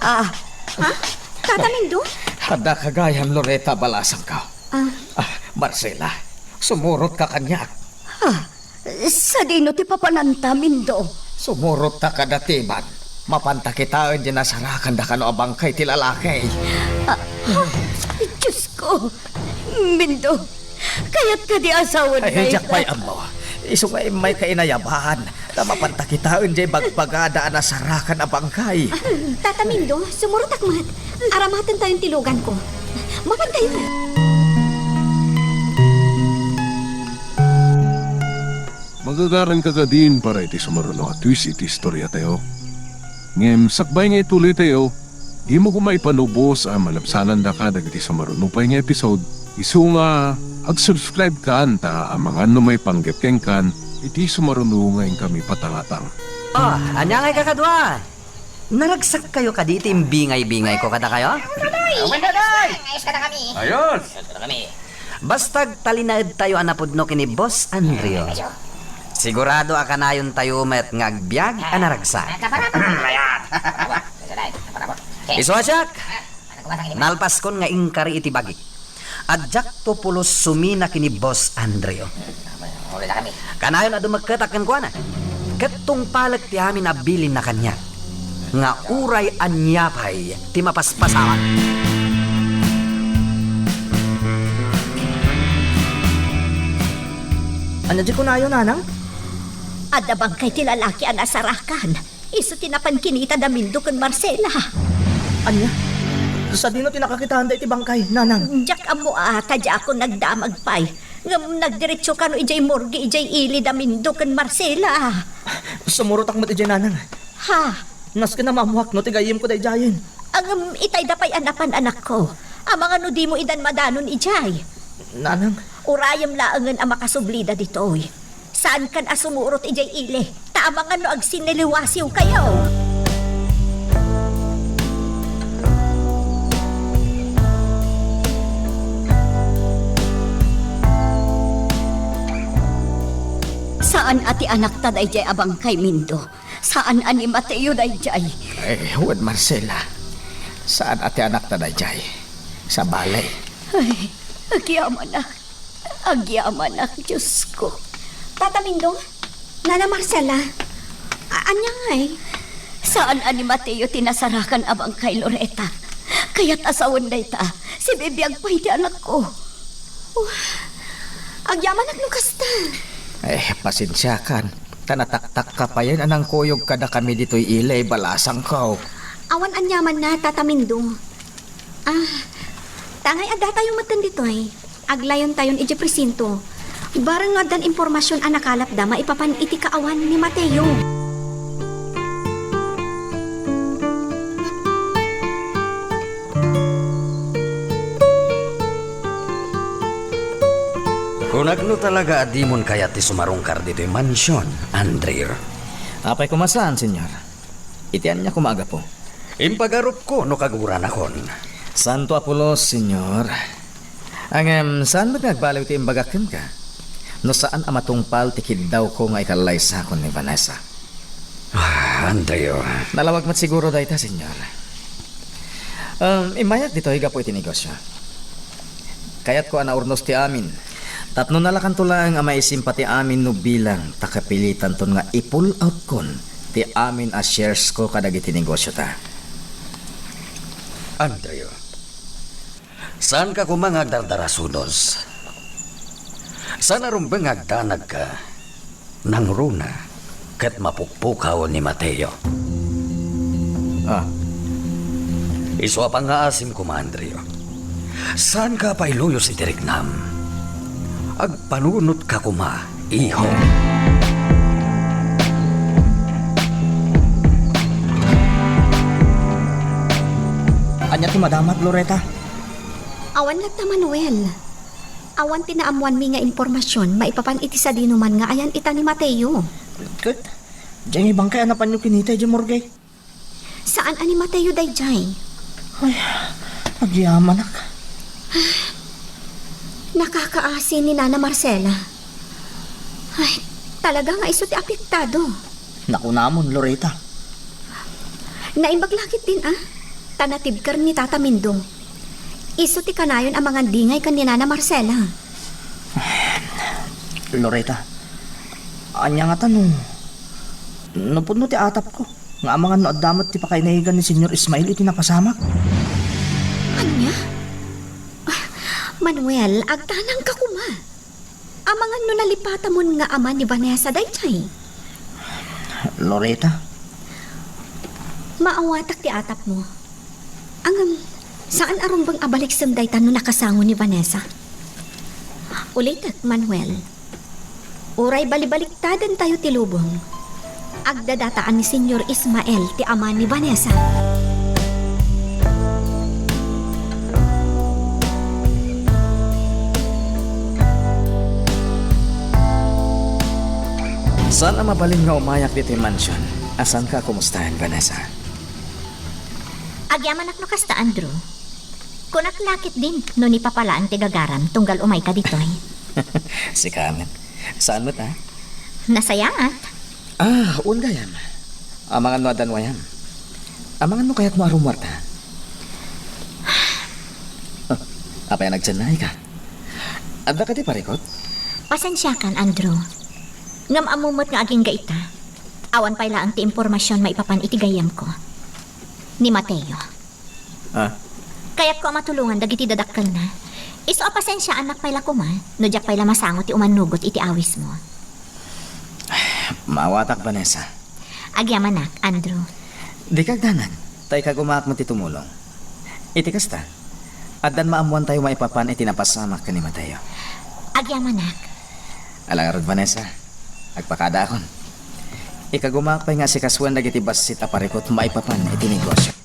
Ha? Tatamindo? Kada kagayam Loretta balasang ka. Marcela, sumurot ka kanya. Sa dino ti papanantamindo. Sumurot ta kadatiban. Mapanta kita di nasarakan da kano abangkay ti lalaki. Diyos ko, Mindo, kaya't ka di asawa na Ay, jak may amo. Iso nga may kainayabahan. Na mapanta kita di bagbagada nasarakan abangkay. Tatamindo, sumurot akmat. Aramatan tayong tilugan ko. Mapantay mo. Magagaran ka din para iti sumaruno at twist iti istorya tayo. Ngem, sakbay nga ituloy tayo, di mo kumay panubos ang malapsanan da ka dagiti sumaruno pa nga episode. Isu nga, ag-subscribe ka anta ang mga may panggepkeng kan, iti sumaruno ngayon kami patangatang. Anya ngay kakadwa. Naragsak kayo ka dito yung bingay-bingay ko kada kayo? Ayos! Bastag talinaid tayo anapudno kini Boss Andrio. Sigurado akanayon tayo met ngagbyag anaragsak. Iswasyak! Nalpas kon nga ingkari iti bagi. Adjak to pulos sumina kini Boss Andrio. Kanayon adu magkatakan ko na. Ketong palag ti amin abilin na kanya. Nga uray anyapay ti mapaspasawan. Ano di ko na yun, Nanang? Adabang kay ti lalaki ang asarakan. Iso tinapan kinita damindo kan Marcela. Anya? Sa dino tinakakitaan da iti bangkay, Nanang. Jak amo tadya ako nagdamag pay. Ngam nagdiretso ka no ijay morgi ijay ili damindo kan Marcela. Sumurot akmat iti Nanang. Ha? Nas ka na mamuhak no, tigayim ko da ijayin. Ang itay dapay anapan anak ko. Ang mga no di mo idan madanon ijay. Nanang? Urayam laangan ang makasublida ditoy. Saan kan asumurot ijay ile? Tamang ano ag siniliwasiw kayo. Saan ati anak ta dayjay abang kay Mindo? Saan ani Mateo dayjay? Huwag Marcela. Saan ati anak ta dayjay? Sa balay. Ay, agyaman na. Agyaman na, Diyos ko. Tata Mindong, Nana Marcela, anya nga eh. Saan ani Mateo tinasarakan abang kay Loretta? Kaya't asawan dayta. Si Bibiyag pa iti anak ko. Agyaman nung kasta. Pasensya kan. Tanataktak ka pa yan. Anang kuyog kada kami dito'y ilay. Balasang kaw. Awan anyaman na, Tata Mindong. Tangay ada tayong matan dito eh. Aglayon tayon iti presinto. Barang nga dan impormasyon anakalap da maipapan iti kaawan ni Mateo. Kung agno talaga adimon kaya ti sumarungkar dito'y mansyon, Andrew. Apay kumasaan, senyor? Itian niya kumaga po. Impagarup ko no kaguran akon. Santo Apolos, senyor. Saan mo nagbalaw ti imbagakin ka? No saan amatungpal tikid daw ko nga ikalay sa akon ni Vanessa? Andrew. Nalawag mat siguro dahi ta, senyor. Imayag dito higa po iti negosyo. Kaya't ko anaurnos ti amin. Tatno nalakan to lang ang maisimpati amin no bilang takapilitan ton nga i-pull out kon ti amin a shares ko kadag iti negosyo ta. Andrew. Saan ka kumangag dardarasunos? Saan arumbang agdanag ka nang runa kat mapukpukaw ni Mateo? Iswa pa nga asim ko, Andrew. Saan ka pa iluyos iti Rignam? Agpanunot ka kuma, iho. Anya ti madamat, Loretta? Awan lang ta Manuel. Awan tinaamuan mi nga impormasyon maipapan iti sa dinuman nga ayan ita ni Mateo. Kat, diyan ibang kaya napan yung kinita, diyan morgay. Saan ani Mateo dayjay? Agyaman ak. Nakakaasi ni Nana Marcela. Ay, talaga nga iso ti apektado. Naku namon, Loretta. Naimbag lakit din Tanatibkar ni Tata Mindong. Iso ti kanayon ang mga dingay kan ni Nana Marcela. Loretta, anya nga tanong. Napuno ti atap ko. Nga mga noadamot ti pakainahigan ni Senyor Ismail iti napasamak. Anya? Manuel, agtanang ka kuma. Amangan no nalipata mo nga ama ni Vanessa dayjay. Loretta, Maawatak ti atap mo. Saan arumbang abalik samdaytan no nakasango ni Vanessa? Ulitat, Manuel. Uray balibaliktadan tayo ti lubong. Agdadataan ni Senyor Ismael ti ama ni Vanessa. Saan ang mabalin nga umayak dito yung mansion? Asan ka kumustahan, Vanessa? Agyaman ak no kasta, Andrew. Kunak lakit din no ni papalaan ti gagaram tunggal umay ka ditoy. Si Carmen. Saan mo ta? Nasayaat. Ungayam. Amangan mo adan wayam. Amangan mo kaya't mo arumwarta. Apa yang nagsanay ka? Adda ka di parikot? Pasensya kan, Andrew. Ngam amumot nga aging gaita. Awan pala ang ti impormasyon maipapan iti gayam ko. Ni Mateo. Kaya't ko matulungan dagiti dadakkel na. Iso pasensya anak pala ko ma. No jak pala masangot ti umanugot iti awis mo. Maawatak, Vanessa. Agyamanak, Andrew. Di kagdanan. Tay kag umaak mo ti tumulong. Iti kasta. Addan maamuan tayo maipapan iti napasamak ka ni Mateo. Agyamanak. Alangarod, Vanessa. Agpakada akon. Ikagumak pa nga si Kaswan dagiti basit aparikot maipapan iti negosyo.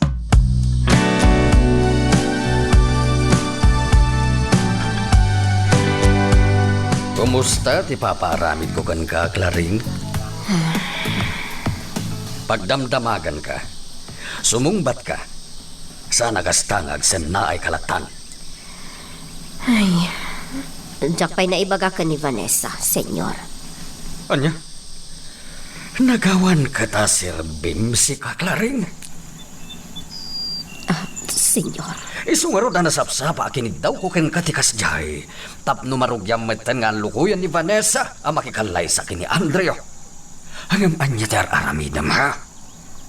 Kumusta ti papaaramid ko kan ka, Claring? Pagdamdamagan ka, sumungbat ka, sa nagastangag sen na ay kalatan. Ay, Jack pa'y naibaga ka ni Vanessa, senyor. Anya? Nagawan ka ta, Sir Bim, si ka, Claring? Senyor. Isungaro na nasapsapa akin daw ko ken katikas jay. Tapno marugyam metten nga lukuyan ni Vanessa ang makikalay sa akin ni Andreo. Hanggang anya ter aramidam ha?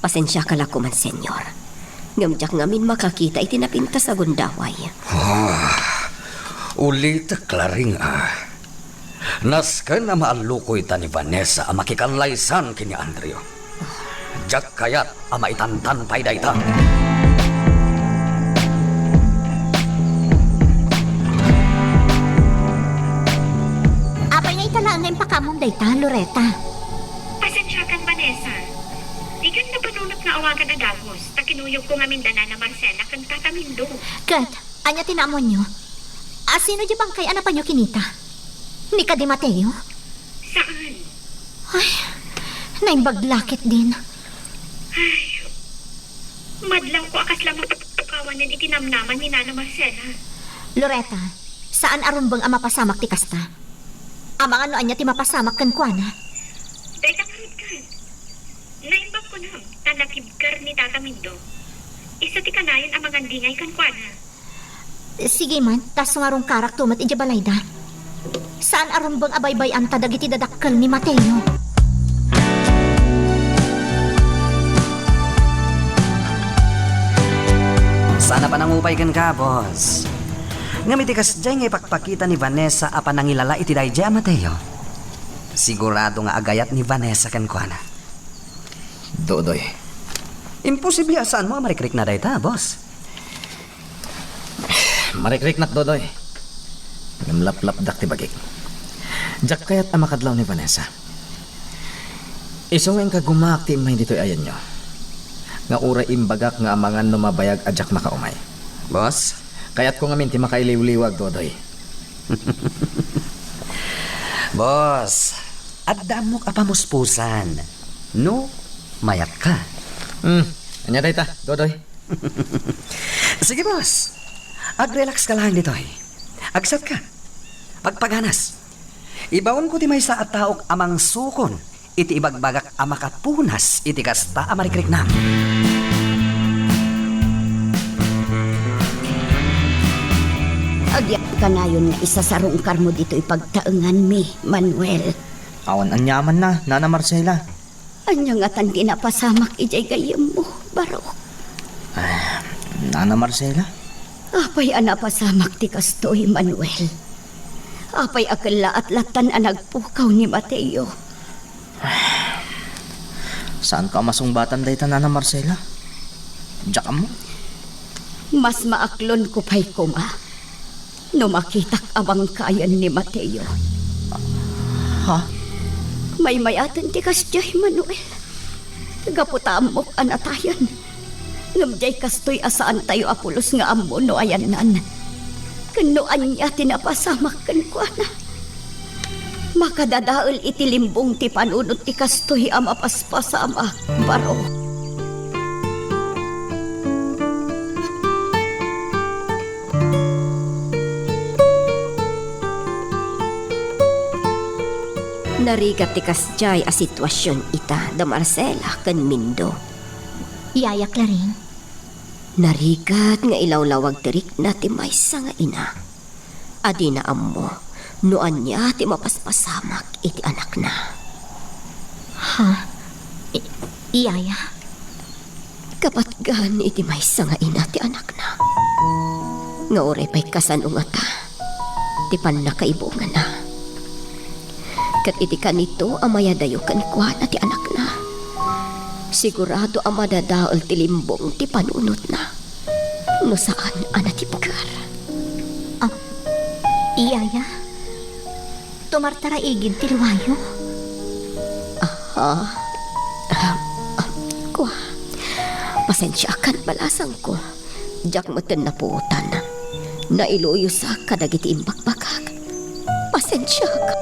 Pasensya ka lang kuman, senyor. Ngam Jack ngamin makakita itinapinta sa gundaway. Ulit, Claring Nasken na maalukoy ta ni Vanessa ang makikalaysan kini Andreo. Jack kayat ang maitantan pa'y dayta. Apay nga italaan nga impakamong dayta, Loretta. Pasensya kan, Vanessa. Di kan napanunot nga awagan na dagos. Takinuyog ko nga mindana na Marcela kan tatamindo. Kat, anya tinamon nyo? Sino di bang kay ana pa nyo kinita? Ni ka di Mateo? Saan? Ay, naimbaglakit din. Madlaw ko akas lamang pagkawan ng itinamnaman ni Nana Marcela. Loretta, saan arumbang ang mapasamak ti kasta? Amang ano anya ti mapasamak kan kuana? Dahil kakarod kan. Naimbag ko na, tanakibkar ni tatamindo. Isa ti kanayon ang mga dingay kan kuana. Sige man, tas ngarong karak tumat ijabalayda. Saan arumbang abaybay ang tadagiti dadakkel ni Mateo? Sana pa nangupay kan ka, boss. Ngamitikas dyan nga ipakpakita ni Vanessa apa nangilala iti dayjay Mateo. Sigurado nga agayat ni Vanessa kan kuana. Dodoy. Imposible asaan mo marikrik na dayta, boss. Marikrik nak, Dodoy. Ngamlap-lap dak ti bagik. Jack kayat ang makadlaw ni Vanessa. Iso nga yung kagumak ti imay dito'y ayan nyo. Nga ura imbagak nga amangan numabayag a Jack makaumay. Boss? Kaya't ko nga minti makailiw-liwag, Dodoy. Boss, adam mo kapamuspusan. No, mayat ka. Anya day ta, Dodoy. Sige, boss. Ag-relax ka lang dito eh. Agsat ka. Pagpaganas. Ibawon ko ti may sa at taok amang sukon. Iti ibagbagak amakapunas. Iti kasta amarikrik na. Agyak ka na yun na isa sa rungkar mo dito ipagtaengan mi, Manuel. Awan anyaman na, Nana Marcela. Anya nga tan ginapasamak ijay gayem mo, Barok. Nana Marcela? Apay anapasamak ti kastoy, Manuel. Apay akala at latan ang nagpukaw ni Mateo. Saan ka masungbatan dayta, Nana Marcela? Diyak mo? Mas maaklon ko pa'y kuma. No makitak abang kayan ni Mateo. Ha? May mayatan ti kasjay, Manuel. Gaputamok anatayan. Ngamjay kastoy asaan tayo apulos nga amo no ayanan. Kanuan niya tinapasamak kan kuana. Makadadaol itilimbong ti panunot ti kastoy ama paspasama, Baro. Narigat ti kasjay a sitwasyon ita da Marcela kan Mindo. Yaya Claring. Narigat nga ilawlawag tirik na ti maysa nga ina. Adi na ammo, noan niya ti mapaspasamak iti anak na. Ha? Yaya? Kapatgan iti maysa nga ina ti anak na. Nga oray pa'y kasanungata, ti pan nakaibungan na. Kat iti kanito amayadayo kan kuana ti anak na. Sigurado ang madadaol ti limbong ti panunot na. No saan anatipkar. Yaya? Tumartara igid ti luwayo? Kuha. Pasensya kan balasang ko. Diyak moten na puutan. Nailuyo sa kadagiti imbakbakag. Pasensya ka.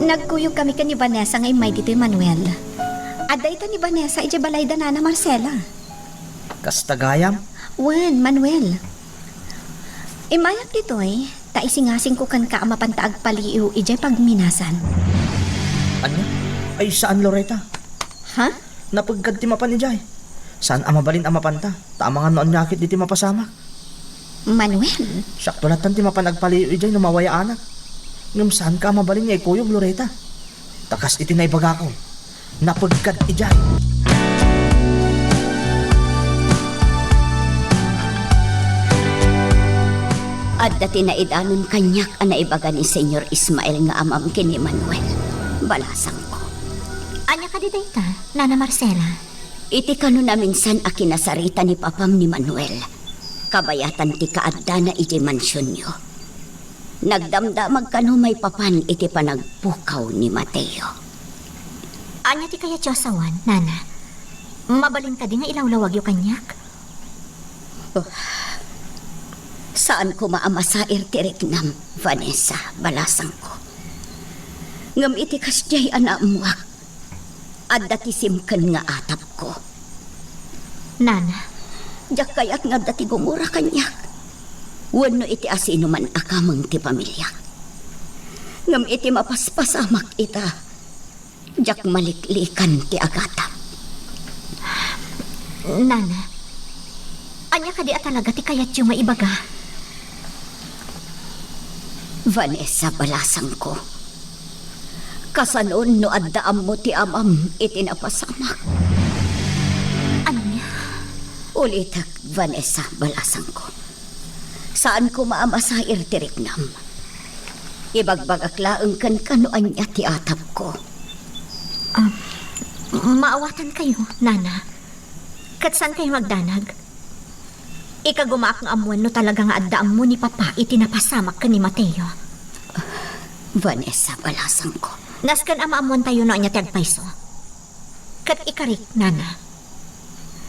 Nagkuyog kami ka ni Vanessa ngay may dito'y Manuel. Aday ta ni Vanessa ije balay da na Marcela. Kastagayam? Wen, Manuel. Imayak dito'y, ta isingasing ko kan ka mapantaag paliw ije pagminasan. Anya? Ay, saan Loretta? Ha? Napagkad ti mapan ni Jay. Saan amabalin amapanta? Tamangan noon nyakit di ti mapasamak. Manuel? Sakto latan ti mapan agpaliw ijay numawaya anak. Ngam saan ka amabalin niya ikuyog Loretta? Takas iti na ibaga ko. Napagkad ijay. At dati na idanon kanyak ang naibaga ni Senyor Ismael nga amam kini Manuel. Balasang ko. Anya ka di dayta, Nana Marcela? Iti kano na minsan a kinasarita ni papam ni Manuel. Kabayatan ti kaadda na iti mansyon nyo. Nagdamdamag kano may papan iti panagpukaw ni Mateo. Anya ti kaya Diyosawan, Nana? Mabalin ka di nga ilawlawag yung kanyak? Saan ko maamasair tiriknam, Vanessa, balasang ko. Ngam iti kasyay anaamuak. At dati simken nga atap ko. Nana, Diyak kaya't nga dati gumura kanyak. Wano iti asino man akamang ti pamilya. Ngam iti mapaspasamak ita. Diyak maliklikan ti agata. Nana, anya ka di talaga ti kayat yung maibaga? Vanessa, balasang ko. Kasanon no addaam mo ti amam iti napasamak. Ano niya? Ulitak, Vanessa, balasang ko. Saan ko maamasair ti riknam? Ibagbagaklaeng kan kanoan niya ti atap ko. Maawatan kayo, Nana. Kat saan kayo magdanag? Ikagumaak ng amuan no talaga nga addaam mo ni Papa itinapasamak ka ni Mateo. Vanessa, balasang ko. Naskan ama amuan tayo no anya tagpaiso. Kat ikarik, Nana.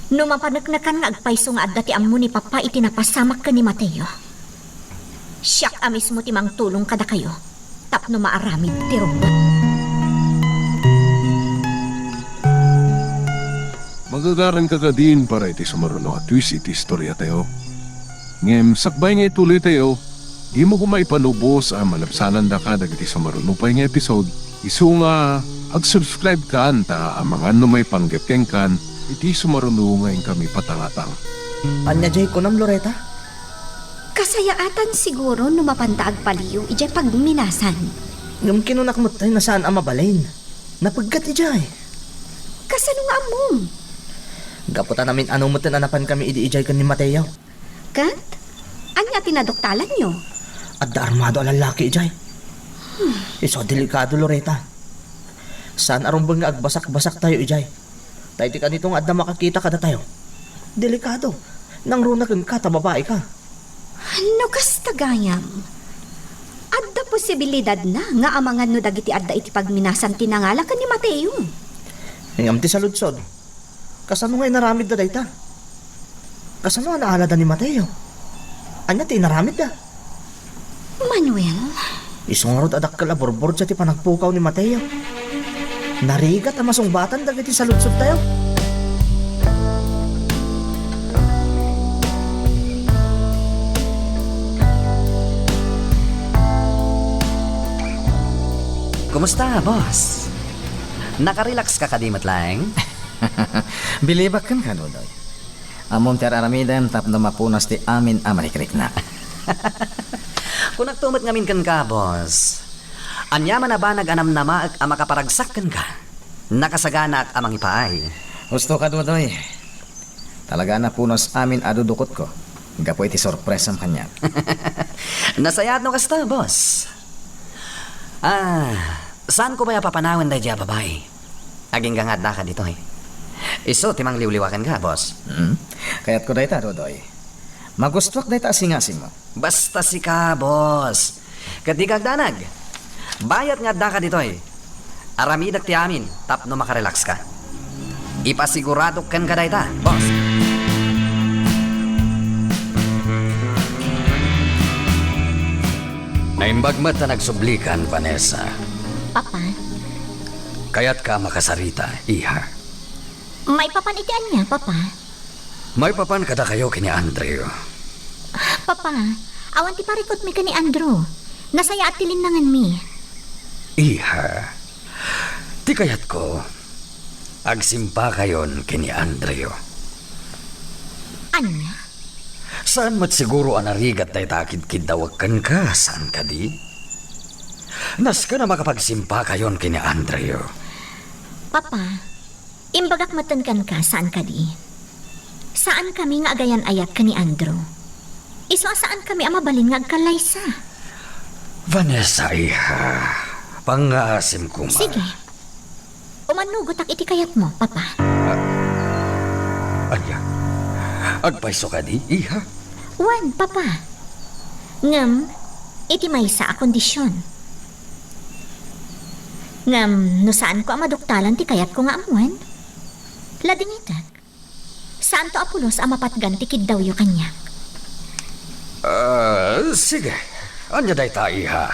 No mapanagnakan nga agpaiso nga adda ti ammo ni Papa itinapasamak ka ni Mateo. Siyak amis mo timang tulong kada kayo. Tapno maaramid ti robot. Magagaran ka ka din para iti sumaruno at twist iti istorya tayo. Ngem, sakbay nga ituloy tayo, di mo kumaipanubos ang malapsanan da ka dagiti sumaruno pa nga episode. Isu nga, ag-subscribe ka anta ang mga may panggepkeng kan, iti sumaruno ngayon kami patangatang. Anya Jay ko nam Loretta? Kasayaatan siguro no mapantaag paliw ije pagminasan. Ngam kinunak mo tayo na saan amabalin. Napagkat ijay. Kasano nga amom? Gaputan namin anong matananapan kami idi-ijay kan ni Mateo. Kat? Anya tinadoktalan nyo? At da armado ang lalaki ijay. Iso delikado Loretta. Saan arumbang nga agbasak-basak tayo ijay? Tayo di ka nitong adda makakita kada tayo. Delikado. Nang runakan ka, tababae ka. Ano kas tagayam? Adda posibilidad na nga amangan no dagiti adda iti pagminasan tinangala ka ni Mateo. Ngam ti saludsod. Kasano nga inaramid da dayta? Kasano nga naalada ni Mateo? Anya ti inaramid da? Manuel? Isungarod adak kalaborbor siya ti panagpukaw ni Mateo. Narigat ang masungbatan dagiti saludsod tayo. Kumusta, boss? Nakarelax ka kadimat lang? Bilibak kan ka, Dodoy. Amom ter aramidem tap na mapunas ti amin amarikrik na. Kung nagtumot ngamin kan ka, boss, anyaman na ba nag-anam na maag ang makaparagsak kan ka? Nakasagana ak amang ipaay. Gusto ka, Dodoy. Talaga na punos amin adudukot ko. Gapo iti sorpresam kanya. Nasayad no kasta, boss. Saan ko ba papanawin da dya, babae? Aging gangad na ka dito, eh. Iso, timang liwliwakan ka, boss. Kaya't ko dayta, Dodoy. Magustuak dayta asingasing mo. Basta si ka, boss. Kadi kagdanag. Bayat nga da ka dito, eh. Aramidak ti amin, tapno makarelax ka. Ipasigurado kan ka dayta, boss. Naimbag mo ta nagsublikan, Vanessa. Papa, Kaya't ka makasarita, iha. may papanitian niya, Papa. May papan kada kayo kini Andrew. Papa, awan ti parikot mi ka ni Andrew. Nasaya at tilinangan mi. Iha, ti kayat ko, agsimpa kayon kini Andrew. Anya? Saan mo't siguro anarigat na itakid dawakan ka, saan ka di? Nas ka na makapagsimpa kayon kini Andrew. Papa, imbagak matankan ka saan ka di? Saan kami nga agayan ayat ka ni Andrew? Iso saan kami amabalin nga agkalaysa? Vanessa, iha, pangasim ko ma. Sige. Umanugot ak iti kayat mo, Papa. Anya, agpaiso ka di, iha? Wan, Papa. Ngam, iti may sa kondisyon. Ngam, no saan ko amaduktalan ti kayat ko nga amuan? Ladingitan. Saan to apulos amapatgan ti kiddaw yo kanya? Sige. Anya day ta, iha?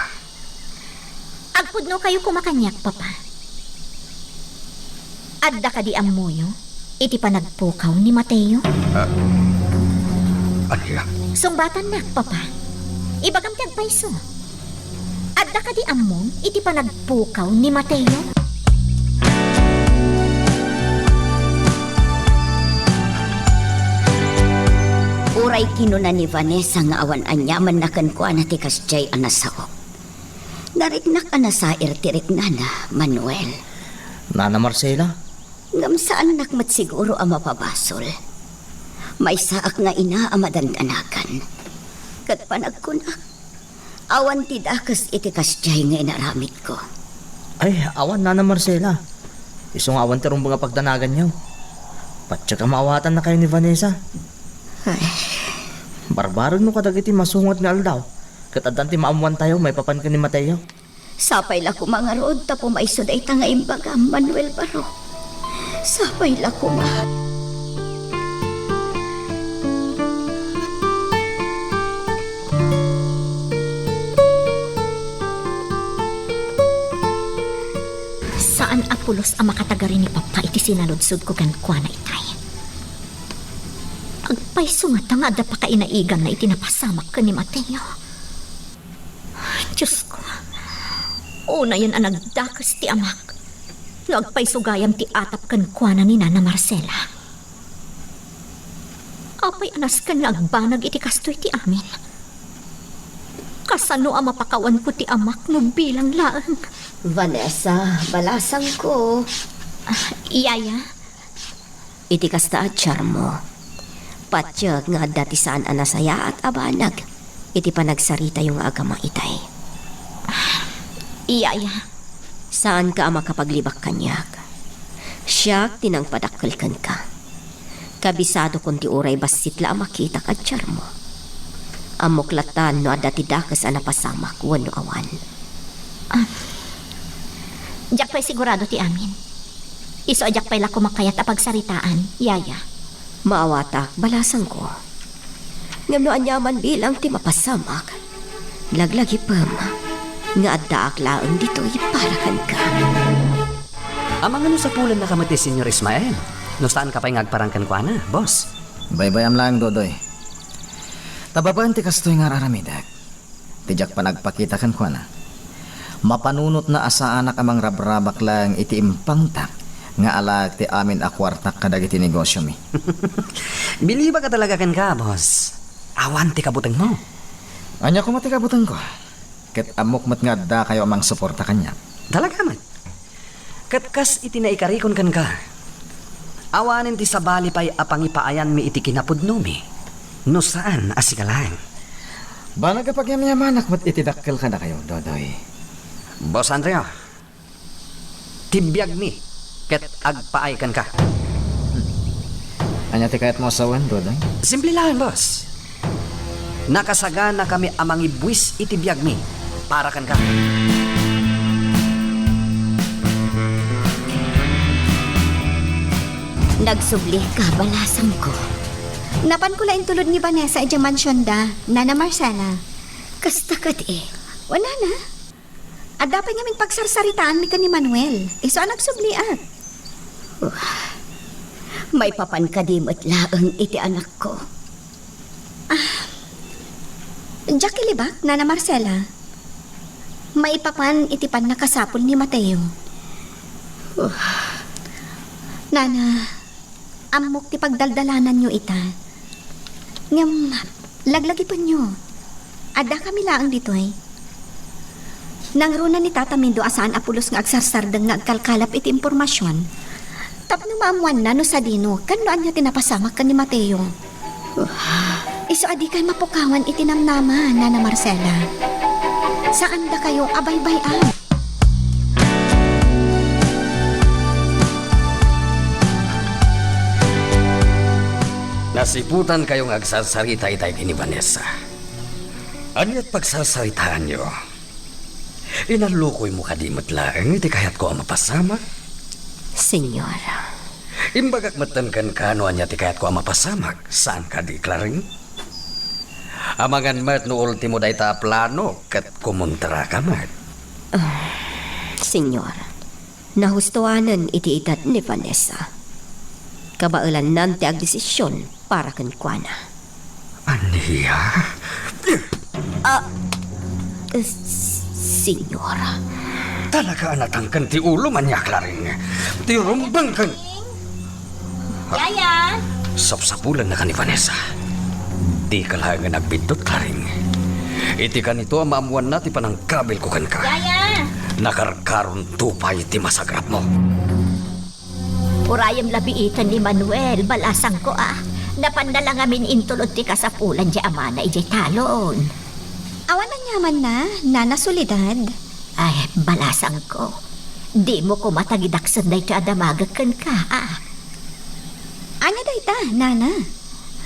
Agpudno kayo kumakanyak, Papa. Adda ka di amuyo, iti panagpukaw ni Mateo. Anya? Sungbatan na, Papa. Ibagam ti agpaiso. Adda ka di amon, iti panagpukaw ni Mateo. Uray kinuna ni Vanessa nga awan anyaman na kankwa na ti kasjay anasaok. Nariknak anasair tirik nana, Manuel. Nana Marcela, Ngam saan nakmat siguro ang mapabasol. May saak nga ina ang madandanakan. Kat panagkunak, awan ti dakas iti kasjay nga inaramit ko. ay awan Nana Marcela. Iso nga awan tirong mga pagdanagan niyo. Patsa ka maawatan na kayo ni Vanessa. Ay, Barbaran mo kadagiti masungot nga aldaw. Katadan ti maamuan tayo, may papan ka ni Mateo. sapay la ko mga rood tapo maisuday ta nga imbaga, Manuel Baro. Sapay la ko ma. Saan apulos ang makatagari ni Papa iti sinaludsod ko kan kwa na itay. Agpaiso nga tanga da pa kainaigan na itinapasamak ka ni Mateo. Diyos ko, una yan ang nagdakas ti amak. Nagpaiso gayam ti atap kan kwa na ni Nana Marcela. Apay anas ka nga agbanag iti kastoy ti amin. Kasano ang mapakawan ko ti amak no bilang laang. Vanessa, balasang ko. Iyaya, Iti kasta at charmo. Patyag nga dati saan anasaya at abanag. Iti panagsarita yung agama itay. iyaya. Saan ka makapaglibak kanyak? Siya tinang padakkelkan ka. Kabisado kung ti uray basit la makita at charmo. Amuklatan no adati dakas anapasamak wano awan. Diyak pa'y sigurado ti amin. Iso ajak pa'y lako makayat a pagsaritaan, yaya. Maawata, balasang ko. Ngam no anyaman bilang ti mapasamak. Laglagi pam. Nga adda aklaan dito iparakan ka. Amang ano sa pulan na kamati, Senyor Ismael? No saan ka pa'y ngagparangkan kwa na, boss? Baybayam lang, Dodoy. Tababan ti kastoy nga raramidag. Tijak pa nagpakita kan ko na. Mapanunot na asa anak amang rabrabak lang iti impangtak nga alag ti amin akwartak kadagiti negosyo mi. Biliba ka talaga kan ka, boss. Awan ti kabutang mo. Anya ko matikabutan ko. Ket amok mat nga da kayo amang suporta kanya. Talaga man. Katkas iti naikarikon kan ka. Awanin ti sabali pa'y apangipaayan mi iti kinapudno mi. No saan asikalang. Ba nagkapagyamanak mat itidakkel ka na kayo, Dodoy. Boss Andrea, tibiyag mi, ket agpaay kan ka. Anya ti kayat mo asawan, Dodoy? Simple lang, boss. Nakasagana kami amang ibwis itibiyag mi, para kan ka. Nagsubli ka, balasang ko. Napan ko lain tulod ni Vanessa ija mansyon da, Nana Marcela. Kasta ka di. Wala na. At dapat ngamin pagsarsaritaan mi ka ni Manuel. Iso ang nagsubliat. May papankadimot laang iti anak ko. Jackie Libak, Nana Marcela. Maipapan itipan na kasapol ni Mateo. Nana, amok ti pagdaldalanan nyo ita. Ngam, laglagi pa nyo. Ada kami laang dito eh. Nangruna ni Tata Mindo asaan apulos nga agsarsardang nga agkalkalap iti impormasyon. Tapno maamuan na no sa dino, kanoan niya tinapasamak ka ni Mateo. Iso adi kay mapukawan itinamnama, Nana Marcela. Saan da kayo abay-bayan? Nasiputan kayong agsarsarita-itay kini Vanessa. Anyat pagsasaritaan nyo. Inalukoy mo kadimot lang, iti kayat ko ang mapasama. Senyora, Imbagak matankan ka ano anya ti kayat ko ang mapasamak. Saan ka di klaring? Amangan mat no ultimo day ta plano kat kumuntra ka mat. senyora, nahustuanan iti itat ni Vanessa. Kabailan nanti ag desisyon para kan kuana. Aniya? Senyora, Talaga anatangkan ti ulo man niya klaring. Ti rumbang kan. Yaya! Sapsapulan na ka ni Vanessa. Di ka lang nga nagbindot klaring. Iti ka nito ang maamuan na ti panang kabel ko kan ka. Yaya! Nakarkaron tupay ti masagrap mo. Urayam labiitan ni Manuel, balasang ko Napandala ngamin intulot ti kasapulan di amana ijay talon. Awan na nyaman na, Nana Soledad. Ay, balasang ko. Di mo ko matagidaksan na ito adamagakan ka, Anya dayta, Nana?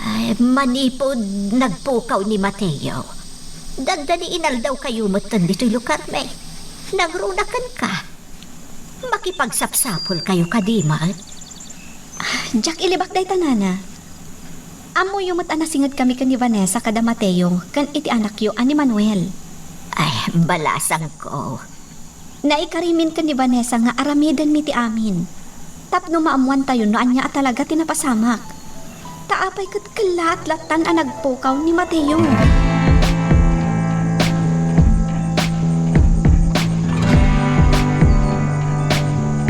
Ay, manipod nagpukaw ni Mateo. Dagdani inal daw kayo matan dito'y lugar may. Nagrunakan ka. Makipagsapsapol kayo kadimat. Jack ilibak dayta, Nana. Amo yung matanasingad kami kan ni Vanessa kada Mateo, kan iti anak yo ani Manuel. Ay, balasang ko. Naikarimin kan ni Vanessa nga aramidan mi ti amin. Tapno maamuan tayo no anya at talaga tinapasamak. Taapay kat kalat-latan ang nagpukaw ni Mateo.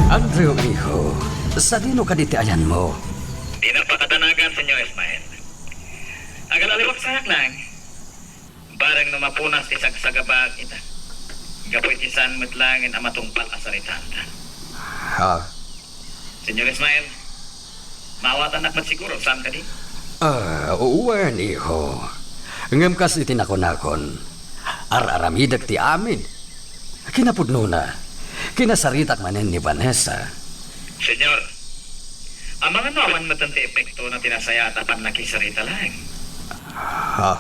Andrew, iho, sa dino ka diti ayan mo? Di na pakatanagan, Senyor Ismael. Agalaliwag sanak lang. Barang numapunas ti sagsagabag ita. Gapoy ti san metlangin amatungpal asaritanta. Ha? Senyor Ismael, mawatan nakmat siguro, saan ka di? Uwan, iho. Ngam kas itinakon-akon. Ar-aramidag ti amin. Kinapudno na. Kinasaritak manen ni Vanessa. Senyor, ang mga nawan matanti epekto na tinasayata pan nakisarita lang. Ha?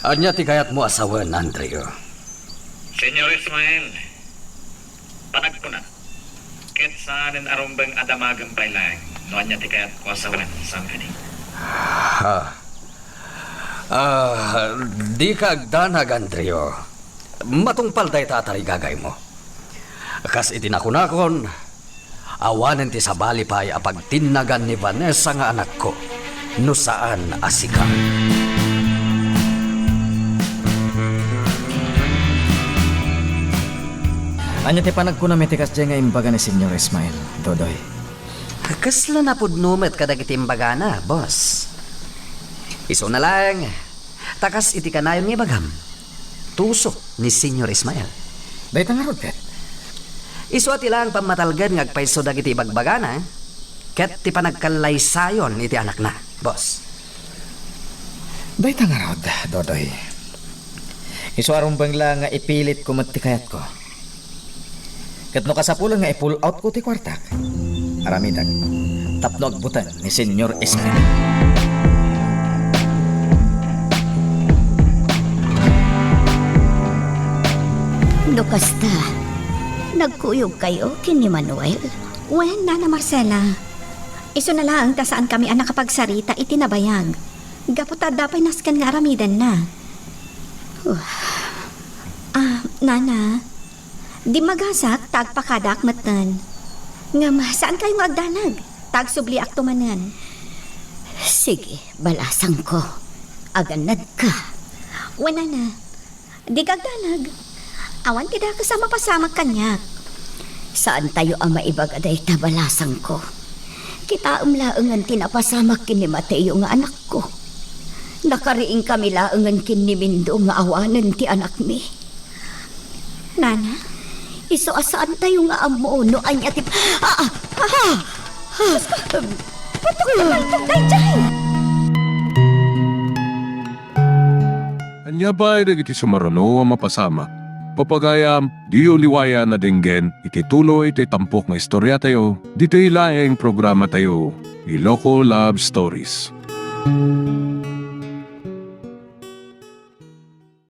Anya ti kayat mo asawan, Andrea? Senyor Ismael, panagpuna. Ket saanin arumbang adamagang pailang, noan niya ti kayat ko asawan, saan ka di? Ha? Di ka agdanag, Andrea. Matungpal day tatari gagay mo. Kas itinakon-akon, awanen ti sabali pa'y apagtinagan ni Vanessa nga anak ko, no saan asika. Anya ti panagkunam iti kasdya nga imbaga ni Senyor Ismael, Dodoy. Kasla na pudnumet kadag iti imbagana, boss. Iso na lang, takas iti kanayon nga bagam. Tusok ni Senyor Ismael. Dayta nga rod, Kat. Iso at ilang pamatalgan nga agpaiso dag iti ibagbagana, ket ti panagkalaysayon iti anak na, boss. Dayta nga rod, Dodoy. Iso arong bangla nga ipilit ko mat ti kayat ko. Kat no kasapulan nga i-pull out ko ti kwartak. Aramidag, tapno agbutan ni Senyor Ismael. Nagkuyog kayo kini Manuel? Wen, Nana Marcela. Iso na lang ta saan kami ang nakapagsarita itinabayag. Gaputa dapay naskan nga aramidan na. Nana, di magasak tagpakadak matan. Nga saan kayo magdanag? Tagsubli aktumanan. Sige, balasang ko. Aganad ka. Wala na. Di kagdanag. Awan tidak kasama pasama kanya. Saan tayo ang maibagaday tabalasang ko? Kita umlaangan tinapasamak kini Mateo nga anak ko. Nakariing kami laangan kini Mindo nga awanan ti anak mi. Nana, Iso asaan tayo nga amo no ay atip. Anya ba ay iti sumarano ang mapasama? Papagayam, di uliwaya na dinggen, iti tuloy iti tampok nga istorya tayo, dito ilaing programa tayo, Iloko Love Stories.